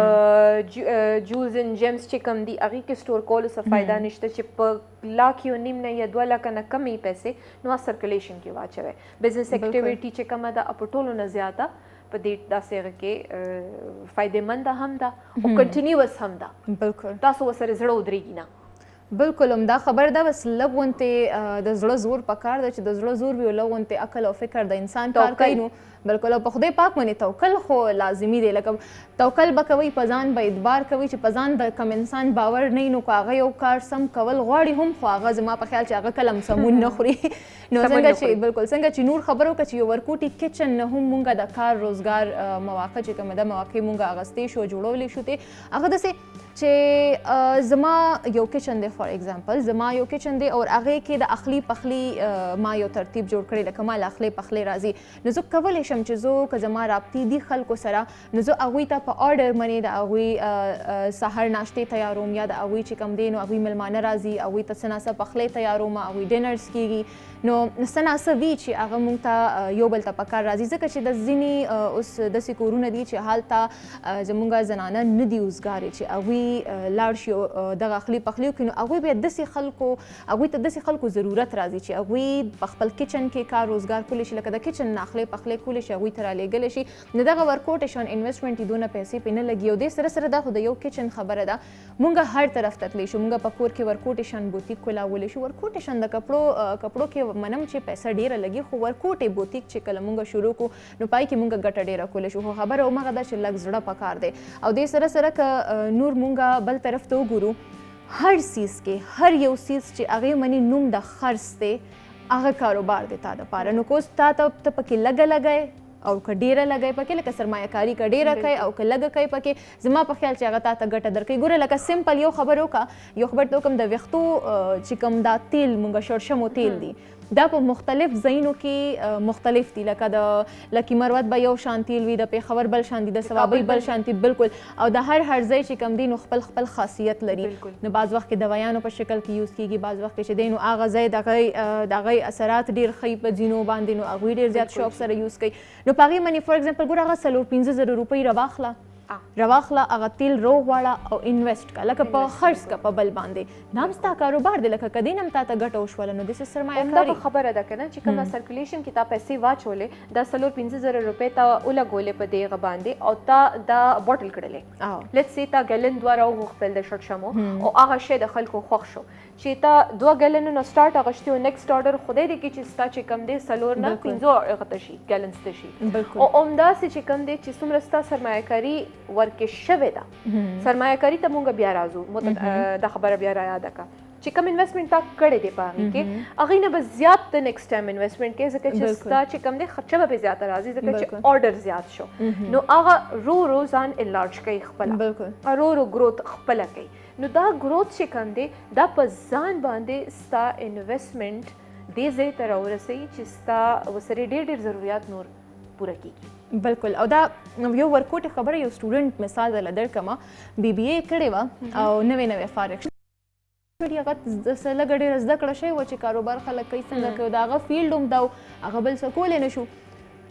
جولز ان جیمز چې کم دي هغې کې سټور کولو څه فایده نشته چې په لاک یو نیم نه یا 2 لکه نه کمې پیسې نو سرکولیشن کې واچوئ بزنس اکټیویټي چې کومه ده په ټولو نه زیاته په دې داسې هغه کې فایدهمنده هم ده او کنټینیوس هم ده بالکل تاسو ورسره زړه ودرېږي نه بالکل همدا خبر ده بس لږ غونتې د زړه زور پکار ده چې د زړه زور وي او لږ غونتې عقل او فکر د انسان کار کوي نو بالکل او په خدای پاک باندې توکل خو لازمي دی لکه توکل به کوئ په ځان به اعتبار کوئ چې په ځان د کم انسان باور نه وي نو که هغه یو کار سم کول غواړي هم خو هغه زما په خیال چې هغه کله هم سمون نه خوري نو څنګه چې بالکل څنګه چې نور خبرو که چې یو ورکوټي کچن نه هم مونږ د کار روزګار مواقع چې کومه ده مواقع مونږ اغوستې شو جوړولی شو دی هغه داسې چې زما یو کچن دی فار ایگزامپل زما یو کچن دی او هغې کې د اخلي پخلي ما یو ترتیب جوړ کړی لکه ما له اخلي پخلی راځي نو زه کولی شم چې زه که زما رابطې دي خلکو سره نو زه هغوی ته په آرډر باندې د هغوی سهار ناشتې تیاروم یا د هغوی چې کوم دی نو هغوی میلمانه راځي هغوی ته څه ناڅه پخلی تیاروم هغوی ډینرز کېږي نو څه ناڅه وي چې هغه موږ ته یو بل ته په کار راځي ځکه چې د ځینې اوس داسې کورونه دي چې هلته زموږ زنانه نه دي اوزګارې چې هغوی لاړ شي دغه اخلي پخلی وکړي نو هغوی بیا داسې خلکو هغوی ته داسې خلکو ضرورت راځي چې هغوی په خپل کچن کې کار روزګار کولی شي لکه د کچن نه اخلی پخلی کولی شي هغوی ته رالیږلی شي نو دغه ورکوټیشن انویسټمنټ یې دونه پیسې پرې نه لګي او دې سره سره دا خو د یو کچن خبره ده مونږ هر طرف ته تللی شو مونږ په کور کې ورکوټیشن بوتیک کولاولی شو ورکوټیشن د کپړو کې منم چې پیسه ډیره لګي خو ورکوټې بوتیک چې کله مونږ شروع کړو نو پای کې مونږ ګټه ډیره کولی شو خو خبره همغه ده چې لږ زړه پکار دی او دې سره سره که نور مونږ بل طرف ته وګورو هر څیز کې هر یو څیز چې هغې مني نوم د خرڅ دی هغه کاروبار دی تا دپاره نو کوس تا ته پکې لږه لګئ او که ډیره لګئ پکې لکه سرمایه کاري که ډیره کوئ او که لږه کوئ پکې زما په خیال چې هغه تا ته ګټه درکوي ګوره لکه سمپل یو خبر وکړه یو خبر ته وکړم د ویښتو چې کوم دا تیل مونږ شړشمو تیل دی دا په مختلف ځایونو کې مختلف دي لکه د لکي مروت به یو شان تیل وي د پېښور بل شان دي د صوابۍ بل شان دي بالکل او د هر ځای چې کوم دی نو خپل خپل خاصیت لري نو بعض وخت کې دوايانو په شکل کې یوز کېږي بعض وخت کې چې دی نو هغه ځای د هغې اثرات ډېر ښیي په ځینو باندې نو هغوی ډېر زیات شوق سره یوز کوي نو په هغې باندې فار ایگزامپل ګوره هغه 4-5 زره روپۍ راواخله رواخله هغه تیل روغواړه او انویسټ کا لکه په خرڅ کا په بل باندې نام ستا کاروبار دی لکه کدی نم تا ته ګټه وشوله نو دس سرمایه کاری خبره ده کنه چې کومه سرکولیشن کې تا پیسې واچولې دا 15,000 روپۍ ته ولګولې په دې باندې او تا دا بوتل کړلې لیټس سی تا ګلن دواره وغوښتل د شرټ شمو او هغه شی د خلکو خوښ شو چې تا 2 ګلنونو سٹارټ اغشتي او نیکسټ آرډر خدای دې کې چې ستا چې کم دی سلور نه 15 غته شي ګلنز ته شي او همداسې چې کم دی چې څومره ستا سرمایه کاری ورکې شوې ده سرمایه کاری ته مونږ بیا راځو دا خبره بیا را یاده کا چې کوم انویسټمنټ تا کړی دی په هغې کې هغې نه به زیات د نیکسټ ټایم انویسټمنټ کې ځکه چې ستا چې کوم دی خرچه به زیاته راځي ځکه چې آرډر زیات شو نو هغه رو ځان انلارج کوي خپله رو ګروت خپله کوي نو دا ګروت چې کوم دی دا په ځان باندې ستا انویسټمنټ دې ځای ته راورسوي چې ستا ورسره ډېر ضروریات نور پوره کیږي بالکل او دا یو ورکوټ خبره یو سټوډنټ مثال دله درکمه بی بی اے کړې وه او نوې فارغ هغه لږه ډېره زده کړه شوې وه چې کاروبار خلک کوي څنګه کوي د هغه فیلډ هم دا هغه بل څه کولی نه شو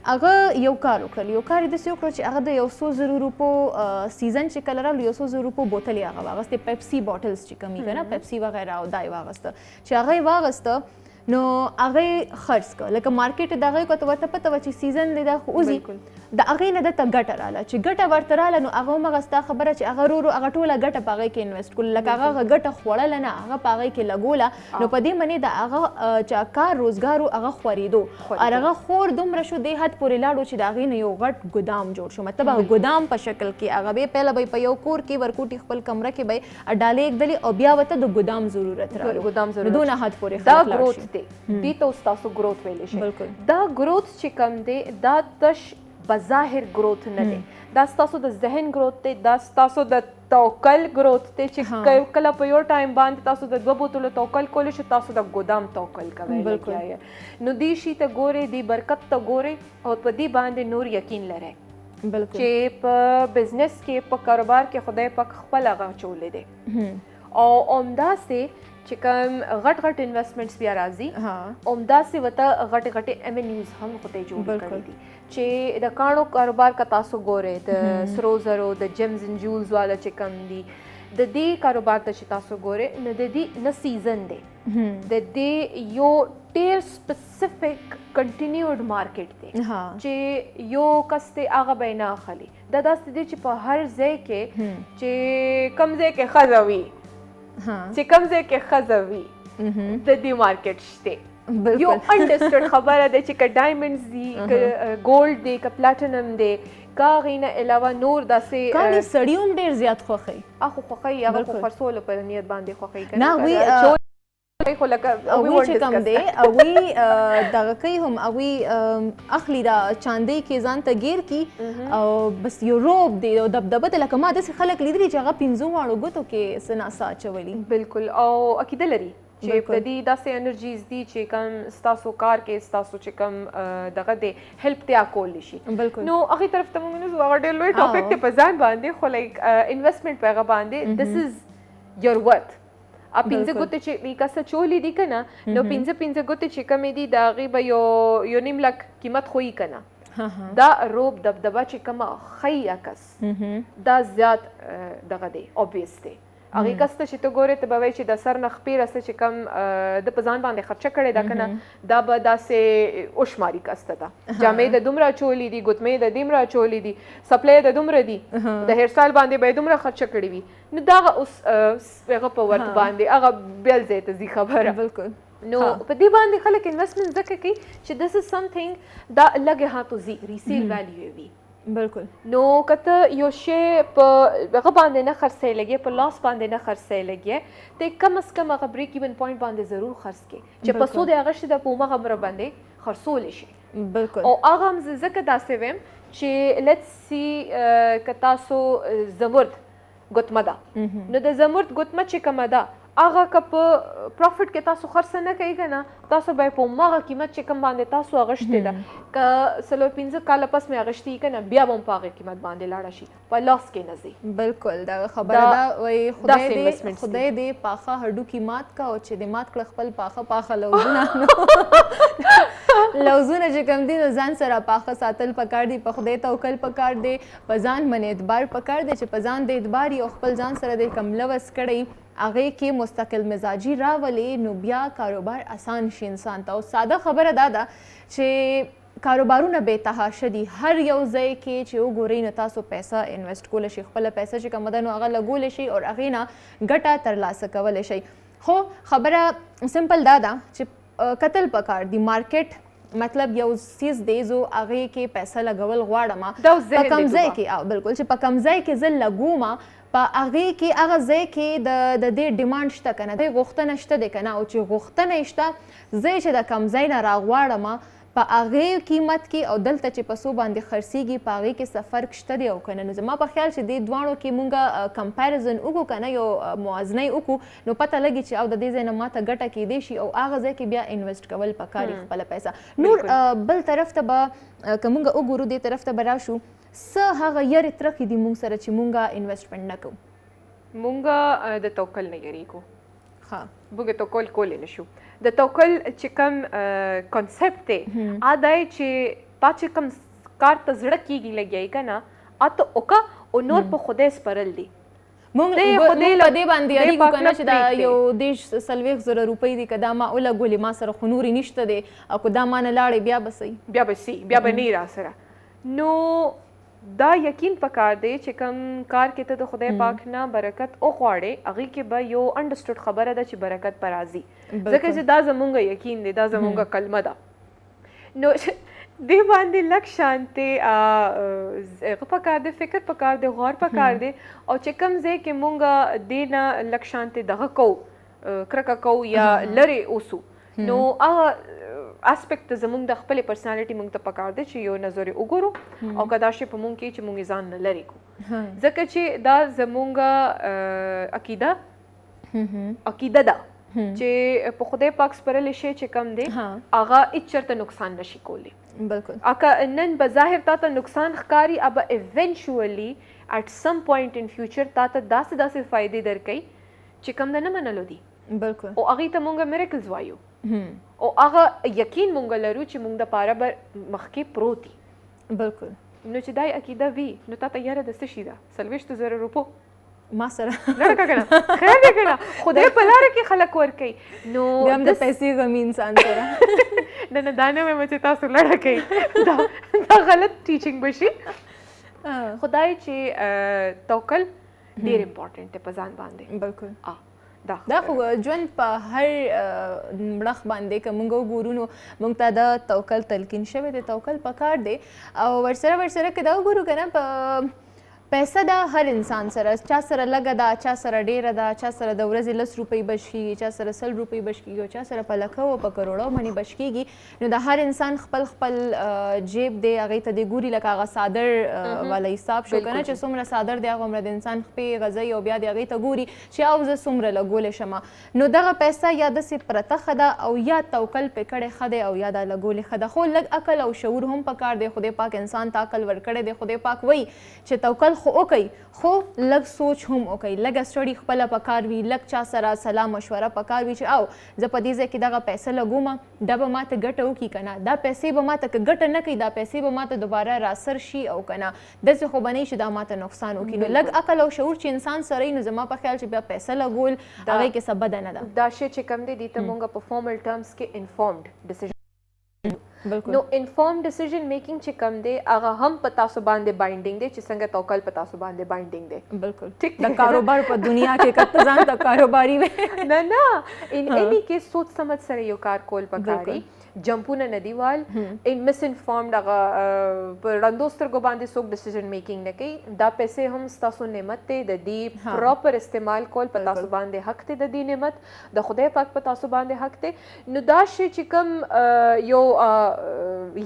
هغه یو کار وکړل یو کار یې داسې وکړو چې هغه د 100,000 روپو سیزن چې کله راغلو 100,000 روپو بوتل یې هغه واغستې پیپسي بوټلز چې کوم که نه پیپسي وغیره او دا یې واغسته چې هغه یې واغسته نو هغه یې خرڅ کړه لکه مارکیټ د هغې کو ته ورته پته وه چې سیزن دی دا خو وځي د هغې نه دته ګټه راله چې ګټه ورته راله نو هغه همغه ستا خبره چې هغه ورو هغه ټوله ګټه په هغې کې انویسټ کړو لکه هغه ګټه خوړله نه هغه په هغې کې لګوله نو په دې منې د هغه چې کار روزګار و هغه خورېدو او هغه خور دومره شو دې حد پورې لاړو چې د هغې نه یو غټ ګدام جوړ شو مطلب هغه ګدام په شکل کې هغه به پهله به په یو کور کې ورکوټي خپل کمره کې به ډالۍ ایږدلې او بیا ورته د ګدام ضرورت راغلو دونه حد پورې دا ګروت دی دې ته ستاسو ګروت ویلی شي دا ګروت چې کوم دی دا تش بظاهر گروت نه دی دا ستاسو د ذهن گروت دی دا ستاسو د توکل گروت دی چې کله په یو ټایم باندې تاسو د 2 بوتلو توکل کولی شو تاسو د ګودام توکل کوئ نو دې شي ته ګورئ دې برکت ته ګورئ او په دې باندې نور یقین لرئ چې په بزنس کې په کاروبار کې خدای پاک خپل هغه اچولی دی او همداسې چې کوم غټ غټ انویسټمنټس بیا راځي همداسې ورته غټې غټې ایمنیوز هم خدای جوړ کړي دي چې د کاڼو کاروبار که تاسو ګورئ د سرو زرو د جیمز اینډ جولز والا چې کوم دي د دې کاروبار ته چې تاسو ګورئ نو د دې نه سیزن دی د دې یو ډېر سپیسیفک کنټینیوډ مارکیټ دی چې یو کس دی هغه به یې نه اخلي دا داسې دی چې په هر ځای کې چې کوم ځای کې ښځه وي چې کوم ځای کې ښځه وي د دې مارکیټ شته یو انډرسټوډ خبره ده چې که ډایمنډز دي که ګولډ دی که پلاټینم دی که هغې نه علاوه نور داسې کاڼي سړي هم ډېر زیات خوښوي خو خوښوي هغه خو خرڅولو په نیت باندې خوښوي نه هغوی چې کوم دی هغوی دغه کوي هم هغوی اخلي دا چاندۍ کې ځان ته ګیر کي او بس یو روب دی او دبدبه ده لکه ما داسې خلک لیدلي چې هغه 15 واړو ګوتو کې څه ناسا اچولي بالکل او عقیده لري چې په دې داسې انرژیز دي چې کوم ستاسو کار کې ستاسو چې کوم دغه دی هیلپ تیا کولی شي نو هغې طرف ته موږ نه ځو هغه ډېر لوی ټاپک دی په ځان باندې خو لایک انویسټمنټ په هغه باندې دس از یور ورت پنځه ګوتې چې کسه چولی دي که نه نو پنځه ګوتې چې کمې دي د هغې به یو نیم لک قیمت خو که نه دا روب دبدبه چې کومه ښی عکس دا زیات دغه دی اوبویس دی هغې کس ته چې ته ګورې ته به وایي چې د سر نه خپې رسته چې کوم د په ځان باندې خرچه کړې ده که نه دا به داسې اوشماري کس ته ده جامې د دومره اچولي دي ګوتمې د دومره اچولي دي سپلی د دومره دي د هیر سټایل باندې به یې دومره خرچه کړې وي نو دا هغه اوس هغه په ورت باندې هغه بل ځای ته ځي خبره بالکل نو په دې باندې خلک انویسټمنټ ځکه کوي چې دس از سمثینګ دا لږې هاتو ځي ریسیل ویلیو وي بالکل نو کته یو شی په هغه باندې نه خرڅی لګي په لاس باندې نه خرڅی لګي ته کم از کم هغه بریک ایون پوینټ باندې ضرور خرڅ کړي چې په سود هغه شي د په هغه مره باندې خرڅول شي بالکل او هغه هم ځکه داسې ویم چې لیټس سی که تاسو زمرد ګوتمه ده نو د زمرد ګوتمه چې کومه ده هغه که په پروفټ کې تاسو خرڅ نه کوي که نه تاسو به یې په هماغه قیمت چې کوم باندې تاسو اغوښتې ده که 15 کاله پس مې اغوښتې که نه بیا به هم په هغې قیمت باندې لاړه شي په لاس کې نه ځي. بالکل دغه خبره ده وایي خدای دې پاخه هډوکي مات کا او چې دې مات کړه خپل پاخه لوزونه لوزونه چې کوم دي د ځان سره پاخه ساتل پکار دي په خدای توکل پکار دی په ځان باندې اعتبار پکار دی چې په ځان د اعتبار او خپل ځان سره د کم لوس کړی هغې کې مستقل مزاجي راولي نو بیا کاروبار آسان شي انسان ته. او ساده خبره دا ده چې کاروبارونه بې تحاشه دي هر یو ځای کې چې وګورئ نو تاسو پیسه انویسټ کولی شئ خپله پیسه چې کومه ده نو هغه لګولی شئ او هغې نه ګټه ترلاسه کولی شئ. خو خبره سمپل دا ده چې کتل پکار دي مارکیټ مطلب یو څیز دی زه هغې کې پیسه لګول غواړم په کم ځای کې بالکل چې په کم ځای کې زه لګوم په هغې کې هغه ځای کې د دې ډیمانډ شته که نه د غوښتنه شته دی که نه او چې غوښتنه یې شته زه چې د کم ځای نه راغواړم په هغې قیمت کې او دلته چې په څو باندې خرڅېږي په هغې کې څه فرق شته دی او که نه نو زما په خیال چې دې دواړو کې مونږ کمپیریزن وکړو که نه یو موازنه یې وکړو نو پته لګي چې او د دې ځای نه ماته ګټه کیدی شي او هغه ځای کې بیا انویسټ کول پکار دي خپله پیسه. نور بل طرف ته به که مونږ وګورو دې طرف ته به راشو څه هغه یارې ترخې دي مونږ سره چې مونږ انویسټمنټ نه کوو. مونږ د توکل نه یریږو. موږ توکل کولی نه شو. د توکل چې کوم کنسپټ دی هغه دی چې تا چې کوم کار ته زړه کېږي لګیایي که نه هغه ته وکړه او نور په خدای سپرل دي. مونږ په دې باندې یریږو که نه چې دا یو 40,000 روپۍ دي که دا ما ولګولې ما سره خو نورې نشته دی او که دا ما نه لاړې بیا به صحیح بیا به نه یې را سره. نو دا یقین پکار دی چې کوم کار کې ته د خدای پاک نه برکت وغواړې هغې کې به یو انډرسټوډ خبره ده چې برکت به راځي ځکه چې دا زمونږ یقین دی دا زمونږ کلمه ده. نو دې باندې لږ شانتې پکار دی فکر پکار دی غور پکار دی او چې کوم ځای کې مونږ دې نه لږ شانتې دغه کوو کرکه کوو یا لرې اوسو نو هغه اسپیکټ زموږ د خپلې پرسنالټي موږ ته پکار دی چې یو نظر یې وګورو او که دا شی په موږ کې چې موږ یې ځان نه لرې کړو ځکه چې دا زموږ عقیده ده چې په خدای پاک سپارلی شی چې کم دی هغه هیڅ چېرته نقصان نشي کولی. بالکل اکه نن به ظاهر تا ته نقصان ښکاري ابه ایونچولی ایٹ سم پوینټ ان فیوچر تا ته داسې فایدې درکوي چې کم د نه منلو دي. بالکل او هغې ته مونږ میریکلز وایو او هغه یقین مونږ لرو چې مونږ دپاره به مخکې پروت دي. بالکل نو چې دا عقیده وي نو تا ته یاره د څه شي ده 40,000 روپو ما سره لړکه که نه خیر دی که نه خدای په لاره کې خلک ورکوي نو بیا هم د پیسې غمي انسان سره نه دا نه وایم چې تاسو لړه کوئ دا غلط ټیچینګ به شي. خدای چې توکل ډېر امپورټنټ دی په ځان باندې. بالکل دا خو ژوند په هر مړخ باندې که موږ وګورو نو موږ ته د توکل تلقین شوی دی توکل پکار دی او ورسره که دا وګورو که نه په پیسه ده هر انسان سره چا سره لږه ده چا سره ډېره ده چا سره د ورځې 10 روپۍ بچ کېږي چا سره 100 روپۍ بچ کېږي او چا سره په لکو او په کروړو باندې بچ کېږي. نو د هر انسان خپل جیب دی هغې ته دی ګوري لکه هغه صادر والا حساب شو که نه چې څومره صادر دی هغه عمره د انسان خپې غذایي او بیا د هغې ته ګوري چې او زه څومره لګولی شم. نو دغه پیسه یا داسې پرته ښه ده او یا توکل پې کړی ښه دی او یا دا لګولې ښه ده خو لږ عقل او شعور هم پکار دی. خدای پاک انسان ته عقل ورکړی دی. خدای پاک وایي چې توکل خو وکئ خو لږ سوچ هم وکئ لږه سټډي خپله پکار وي لږ چا سره سلا مشوره پکار وي چې او زه په دې ځای کې دغه پیسه لګوم دا به ماته ګټه وکړي که نه دا پیسې به ماته که ګټه نه کوي دا پیسې به ماته دوباره راسر شي او که نه داسې خو به نه چې دا ماته نقصان وکړي. نو لږ عقل او شعور چې انسان سره وي نو زما په خیال چې بیا پیسه لګول هغې کې څه بده نه ده. دا شی چې کوم دی دې ته مونږ په فارمل ټرمز کې انفارمډ ډیسیژن نو انفارم ډیسیژن میکینګ چې کم دی هغه هم په تاسو باندې بایندینګ دی چې څنګه توکل په تاسو باندې بایندینګ دی. بالکل د کاروبار په دنیا کې که ته ځان ته کاروباري وې نه ان اینی کې سوچ سمجھ سره یو کار کول پکاري جمپونه ندی وال ان مس انفارمډ هغه په ړندو سترګو باندې څوک ډیسیژن میکینګ نه کوي. دا پیسې هم ستاسو نعمت دی د دې پراپر استعمال کول په تاسو باندې حق دی د دې نعمت د خدای پاک په تاسو باندې حق دی. نو دا شی چې کوم یو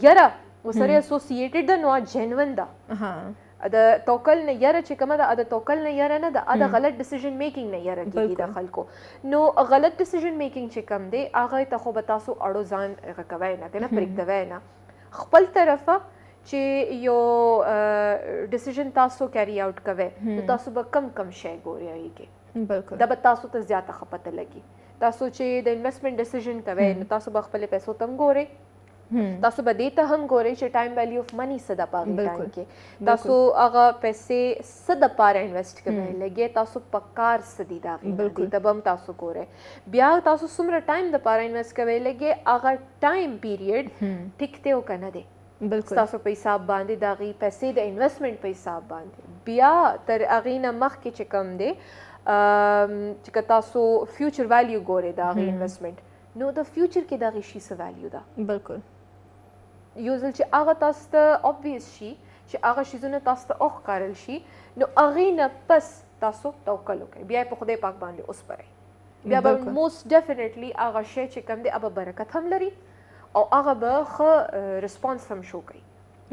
یره ورسره اسوسییټډ ده نو جنون ده د توکل نه یره چې کومه ده د توکل نه یره نه ده د غلط ډیسیژن میکینګ نه یره کیږي د خلکو نو غلط ډیسیژن میکینګ چې کم دی هغه ته خو به تاسو اړو ځان هغه کوی نه کنه پرېږدوی نه خپل طرفه چې یو ډیسیژن تاسو کیری آوټ کوئ نو تاسو به کم شی ګورئ هغې کې بالکل دا به تاسو ته زیاته ښه پته لګي تاسو چې د انویسټمنټ ډیسیژن کوئ نو تاسو به خپلې پیسو ته هم ګورئ تاسو به دې ته هم ګورئ چې ټایم ویلیو اف منی څه ده په هغې ټایم کې تاسو هغه پیسې څه دپاره انویسټ کوئ لګې تاسو په کار څه دي د هغې دې ته به هم تاسو ګورئ بیا تاسو څومره ټایم دپاره انویسټ کوئ لګې هغه ټایم پیریډ ټیک دی او که نه دی ستاسو په حساب باندې د هغې پیسې د انویسټمنټ په حساب باندې بیا تر هغې نه مخکې چې کوم دی چې که تاسو فیوچر ویلیو ګورئ د هغې انویسټمنټ نو د فیوچر کې د هغې شي څه ویلیو ده بالکل یو ځل چې هغه تاسو ته obvious شي چې هغه شیزونه تاسو ته وښکارل شي نو هغې نه پس تاسو توکل وکړئ بیا یې په خدای پاک باندې وسپارئ بیا به موسټ ډیفینیټلی هغه شی چې کوم دی هغه برکت هم لري او هغه به ښه ریسپانس هم شو کوي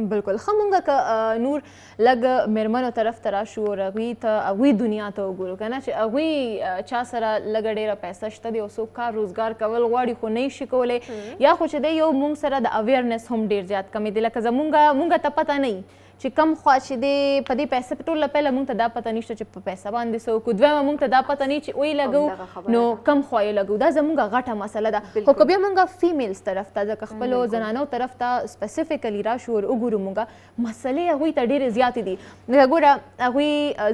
بالکل ښه مونږ که نور لږ میرمنو طرف ته راشو هغوی ته هغوی دنیا ته وګورو که نه چې هغوی چا سره لږه ډېره پیسه شته دی او څوک کار روزګار کول غواړي خو نه شي کولی یا خو چې دی یو مونږ سره د اویرنس هم ډېر زیات کمی دی لکه مونږ ته پته نه چې کم خوا چې دی په دې پیسې په ټوله پیله مونږ ته دا پته نشته چې په پیسه باندې څه وکړو دویمه مونږ ته دا پته نه چې ویې لګو نو کم خوا یې لګو دا زمونږ غټه مسله ده خو که بیا مونږ فیمیلز طرف ته ځکه خپلو زنانو طرف ته سپیسیفیکلی راشو ور وګورو مونږ مسلې هغوی ته ډېرې زیاتې دي لکه ګوره هغوی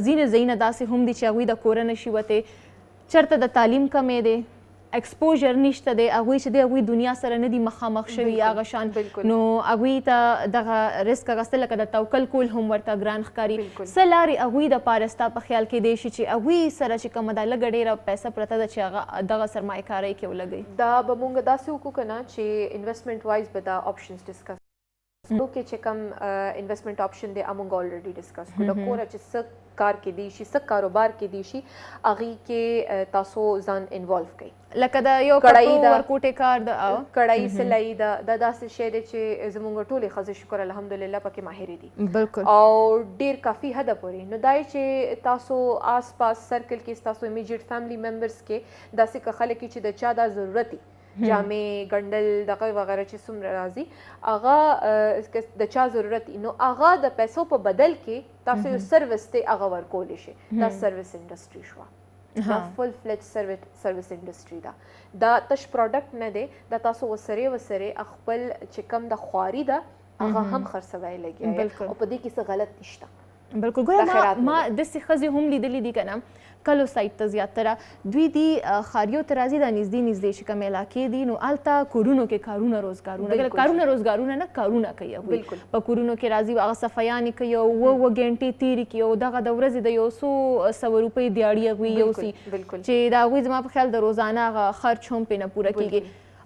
ځینې ځایونه داسې هم دي چې هغوی د کوره نه شي وتې چېرته د تعلیم کمی دی ایکسپوژر نشته دی هغوی چې دی هغوی دنیا سره نه دي مخامخ شوي هغه شان نو هغوی ته دغه رسک اخیستل لکه د توکل کول هم ورته ګران ښکاري څه لارې هغوی دپاره ستا په خیال کې دی شي چې هغوی سره چې کومه دا لږه ډېره پیسه پرته ده چې هغه دغه سرمایه کارۍ کې ولګوي دا به مونږ داسې وکړو که نه چې انویسټمنټ وایز به دا آپشنز ډسکس کړو کې چې کوم انویسټمنټ آپشن دی مونږ الریډي ډسکس کړو د کوره چې څه کار کې دی شي څه کاروبار کې دی شي هغې کې تاسو ځان انوالو کړئ لکه د یو کپړو ورکوټې کار د کړایي سلایي دا داسې شی دی چې زموږ ټولې ښځې شکر الحمدلله پکې ماهرې دي بالکل او ډېر کافي حده پورې نو دا چې تاسو آس پاس سرکل کې ستاسو امیجیټ فیملی ممبرز کې داسې که خلک چې د چا دا ضرورت دي جامې ګنډل دغه وغیره چې څومره راځي هغه د چا ضرورت نو هغه د پیسو په بدل کې تاسو یو سروس دی هغه ورکولی شي دا سروس انډسټري شوه دا فل فلج سروس انډسټري ده دا تش پروډکټ نه دی دا تاسو وسرې خپل چې کم د خواري ده هغه هم خرڅوی لګیا او په دې کې څه غلط نشته بالکل ګوره ما داسې ښځې هم لیدلې دي که نه کلو سایډ ته زیاتره دوی دي ښاریو ته راځي دا نږدې چې کوم علاقې دي نو هلته کورونو کې کارونه روزګارونه نه کارونه کوي هغوی په کورونو کې راځي هغه صفیانې کوي او اووه ګنټې تېرې کړي او دغه د ورځې د یو څو سوه روپۍ دیاړي هغوی یوسي چې د هغوی زما په خیال د روزانه هغه خرچ هم پرې نه پوره کېږي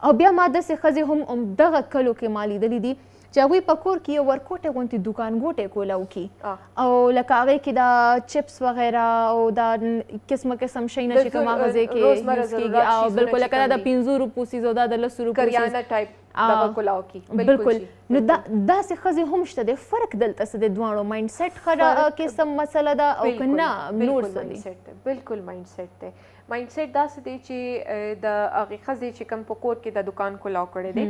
او بیا ما داسې ښځې هم دغه کلو کې ما لیدلې دي چې هغوی په کور کې یو ورکوټې غوندې دوکان ګوټې کوله وکړي او لکه هغې کې دا چپس وغیره او دا قسمه قسم شیونه چې کوم هغه ځای کې یوز کېږي او بالکل لکه دا د 15 روپو څیز او دا د 10 روپو کریانه ټایپ دغه کلاو کې بالکل نو داسې ښځې هم شته دی فرق دلته څه دی دواړو مایند سیټ ښه قسم مسله ده او که نه نور څه دي بالکل مایند سیټ دی مایند سیټ داسې دی چې د هغې ښځې چې کوم په کور کې د دوکان کلاو کړی دی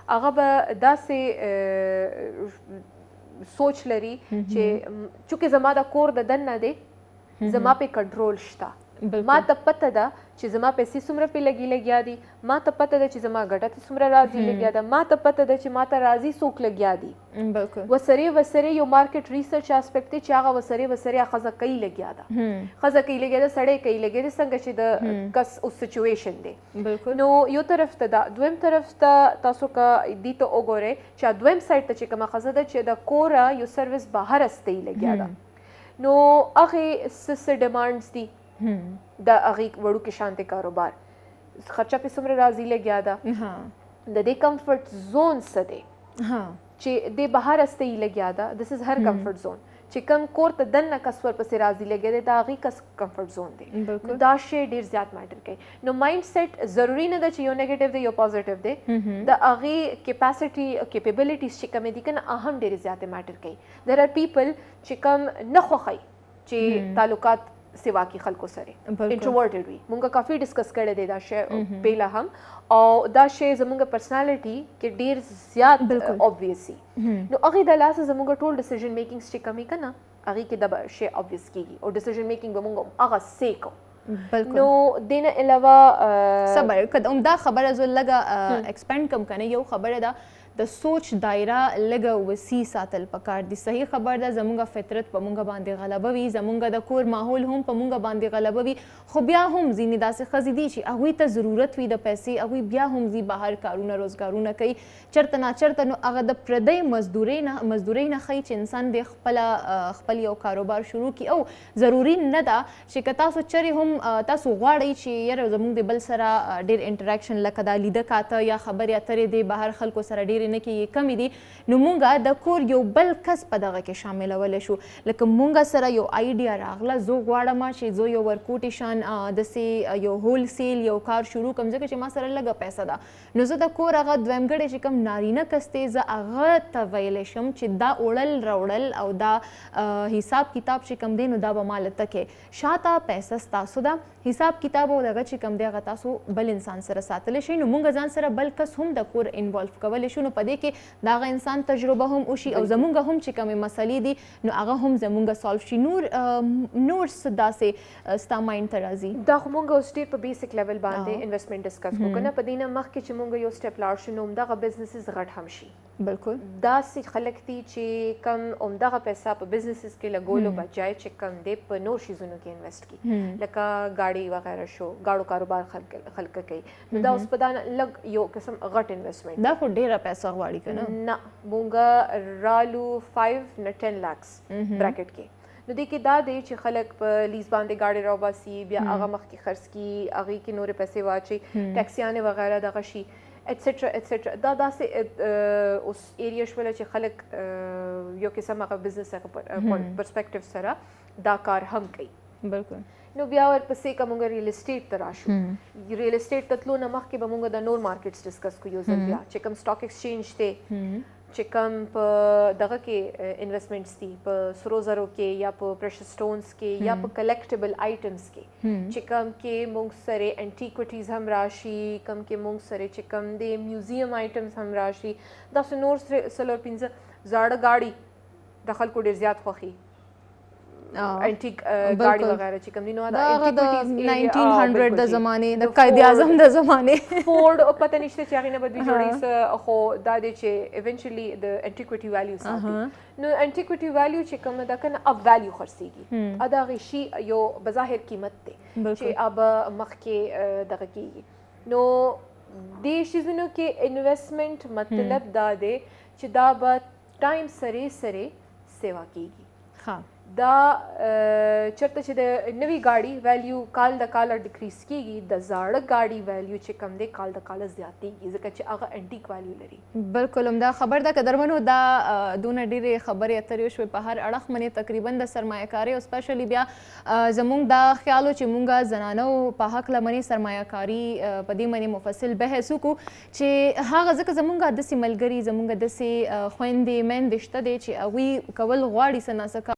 هغه به داسې سوچ لري چې چونکې زما د کور د دننه دی زما پې کنټرول شته ما ته پته ده چې زما پیسې څومره پې لګیا دي ما ته پته ده چې زما ګټه ته څومره راځي لګیا ده ما ته پته ده چې ما ته راځي څوک لګیا دي وسرې یو مارکیټ ریسرچ اسپیکټ دی چې هغه وسرې ښځه کوي لګیا ده ښځه کوي لګیا ده سړی کوي لګیا ده څنګه چې د کس اوس سچویشن دی نو یو طرف ته ده دویم طرف ته تاسو که دې ته وګورئ چې دویم سایډ ته چې کومه ښځه ده چې د کوره یو سروس بهر استوي لګیا ده نو هغې څه ډیمانډز دي د هغې وړوکې شانتې کاروبار خرچه پې څومره راځي لګیا ده د دې کمفرټ زون څه دی چې دې بهر استوي لګیا ده دس از هر کمفرټ زون چې کم کور ته دننه کس ورپسې راځي لګیا دی د هغې کس کمفرټ زون دی بالکل. نو دا شی ډېر زیات میټر کوي نو مایند سیټ ضروري نه ده چې یو نیګیټیو دی یو پازیټیو دی د هغې کیپاسټي کیپیبلیټیز چې کومې دي که نه هغه هم ډېرې زیاتې میټر کوي دیر آر پیپل چې کم نه خوښوي چې تعلقات سوا کی خلکو سره انټروورټډ وي مونږه کافي ډسکس کړی دی دا شی پیله هم او دا شی زمونږ پرسنالټي کې ډېر زیات obvious نو هغې د لاسه زمونږ ټول ډیسیژن میکینګز چې کمی که نه هغې کې دا شی obvious کېږي او ډیسیژن میکینګ به مونږ هغه سی کوو نو دې نه علاوه صبر که همدا خبره زه لږه ایکسپینډ کم که نه یو خبره ده د سوچ دایره لږه وسیع ساتل پکار دي صحیح خبر ده زمونږ فطرت په مونږ باندې غلبه وي زمونږ د کور ماحول هم په مونږ باندې غلبه وي خو بیا هم ځینې داسې ښځې دي چې هغوی ته ضرورت وي د پیسې هغوی بیا هم ځي بهر کارونه روزګارونه کوي چېرته ناچېرته نو هغه د پردۍ مزدورۍ نه ښیي چې انسان دې خپل یو کاروبار شروع کړي او ضروري نه ده چې که تاسو چرې هم تاسو غواړئ چې یاره زمونږ د بل سره ډېر انټراکشن لکه دا لیده کاته یا خبرې اترې دی بهر خلکو سره ډېرې نه کېږي کمې دي نو مونږه د کور یو بل کس په دغه کې شاملولی شو لکه مونږه سره یو آیډیا راغله زه غواړم چې زه یو ورکوټې شان داسې یو هول سیل یو کار شروع کړم ځکه چې ما سره لږه پیسه ده نو زه د کور هغه دویم ګړی چې کوم نارینه کس دی زه هغه ته ویلی شم چې دا وړل راوړل او دا حساب کتاب چې کوم دی نو دا به ما لته کې شاته پیسه ستاسو ده حساب کتاب او دغه چې کوم دی هغه تاسو بل انسان سره ساتلی شئ نو مونږ ځان سره بل کس هم د کور انوالو کولی شو نو په دې کې د هغه انسان تجربه هم وشي او زمونږ هم چې کومې مسلې دي نو هغه هم زمونږ سالو شي نور څه داسې ستا مایند ته راځي دا خو مونږ اوس ډېر په بیسک لیول باندې انویسټمنټ ډسکس کوو که نه په دې نه مخکې چې مونږ یو سټیپ لاړ شو نو همدغه بزنسز غټ هم شي بالکل داسې خلک دي چې کم همدغه پیسه په بزنسز کې لګولو بجای چې کم دی په نور شیزونو کې انویسټ کړي لکه گاډي وغیره شو گاډو کاروبار خلک کوي نو دا اوس په دا لږ یو قسم غټ انویسټمنټ دا خو ډېره پیسه غواړي که نه مونږ رالو 5 نه 10 lakhs براکټ کې نو دې کې دا دی چې خلک په لیز باندې گاډي راوباسي بیا هغه مخکې خرڅ کړي هغې کې نورې پیسې واچي ټیکسیانې وغیره دغه شي ایټسټرا ایټسټرا دا داسې اوس ایریا شوله چې خلک یو قسم هغه بزنس پرسپیکټیو سره دا کار هم کوي بالکل نو بیا ورپسې که مونږ ریل اسټیټ ته راشو ریل اسټیټ ته تلو نه مخکې به مونږ د نور مارکیټس ډسکس کوو یو ځل بیا چې کوم سټاک ایکسچینج دی چې کوم په دغه کې انویسټمنټس دي په سرو زرو کې یا په پریشس سټونز کې یا په کلیکټیبل آیټمز کې چې کوم کې مونږ سره انټیکوټیز هم راشي کوم کې مونږ سره چې کوم دی میوزیم آیټمز هم راشي داسې نور څلور پنځه زاړه ګاډي د خلکو ډېر زیات خوښي انټیک ګاډي وغیره چې کوم دي نو دا 1900 د زمانې د قائد اعظم د زمانې فورډ او پته نشته چې هغې نه به دوی جوړوي خو دا دی چې ایونچولی د انټیکوټي ویلیو ساتي نو انټیکوټي ویلیو چې کوم ده که نه اب ویلیو خرڅېږي دا هغې شي یو بظاهر قیمت دی چې اب مخکې دغه کېږي نو دې شیزونو کې انویسټمنټ مطلب دا دی چې دا به ټایم سره سره سیوا کېږي دا چرته چې د نوی گاډي ویلیو کال د کاله ډیکریز کیږي د زاړه گاډي ویلیو چې کم دی کال د کاله زیاتېږي ځکه چې هغه انټیک ویلیو لري بالکل همدا خبر ده قدرمنو دا دونه ډېرې خبرې اترې وشوې په هر اړخ باندې تقریبا د سرمایه کارۍ او سپیشلي بیا زموږ دا خیال و چې مونږ زنانو په هکله باندې سرمایه کاري په دې باندې مفصل بحث وکړو چې هغه ځکه زمونږ داسې ملګري زمونږ داسې خویندې میندې شته دی چې هغوی کول غواړي څه ناڅه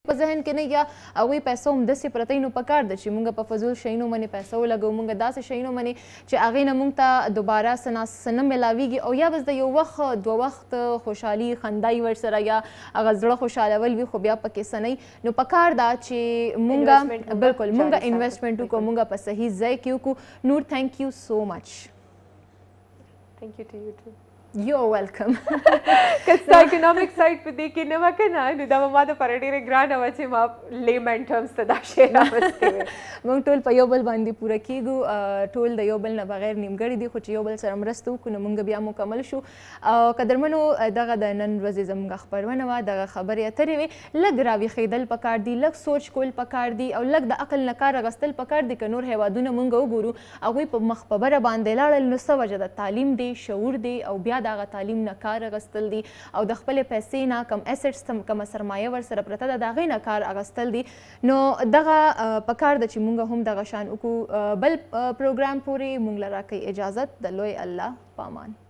په ذهن کې نه یا هغوی پیسه هم داسې پرته نو پکار ده چې مونږ په فضول شیانو باندې پیسه ولګوو مونږ داسې شیانو باندې چې هغې نه مونږ ته دوباره څه نه میلاویږي او یا بس د یو وخت دوه وخت خوشحالي خندای ورسره یا هغه زړه خوشحالول وي خو بیا پکې څه نه نو پکار ده چې مونږ بالکل مونږ انویسټمنټ وکړو مونږ په صحیح ځای کې وکړو نور تھینک یو سو مچ Thank you to you too. You're welcome. که ستا اکنامک سایډ په دې کې نه وه که نه نو دا به ما دپاره ډېره ګرانه وه چې ما لیمن ټرمز ته دا شی راوستی وی موږ ټول په یو بل باندې پوره کېږو ټول د یو بل نه بغیر نیمګړي دي خو چې یو بل سره مرسته وکړو نو موږ بیا مکمل شو او قدرمنو دغه د نن ورځې زموږ خپرونه وه دغه خبرې اترې وې لږ راویښېدل پکار دي لږ سوچ کول پکار دي او لږ د عقل نه کار اخیستل پکار دي که نور هیوادونه موږ وګورو هغوی په مخ په بره باندې لاړل نو څه وجه ده تعلیم دی شعور دی او بیا دغه تعلیم نه کار اخیستل دي او د خپلې پیسې نه کم اسټس کومه سرمایه ورسره پرته ده د هغې نه کار اخیستل دي نو دغه پکار ده چې موږ هم دغه شان وکړو بل پروګرام پورې موږ له راکوي اجازت د لوی الله په امان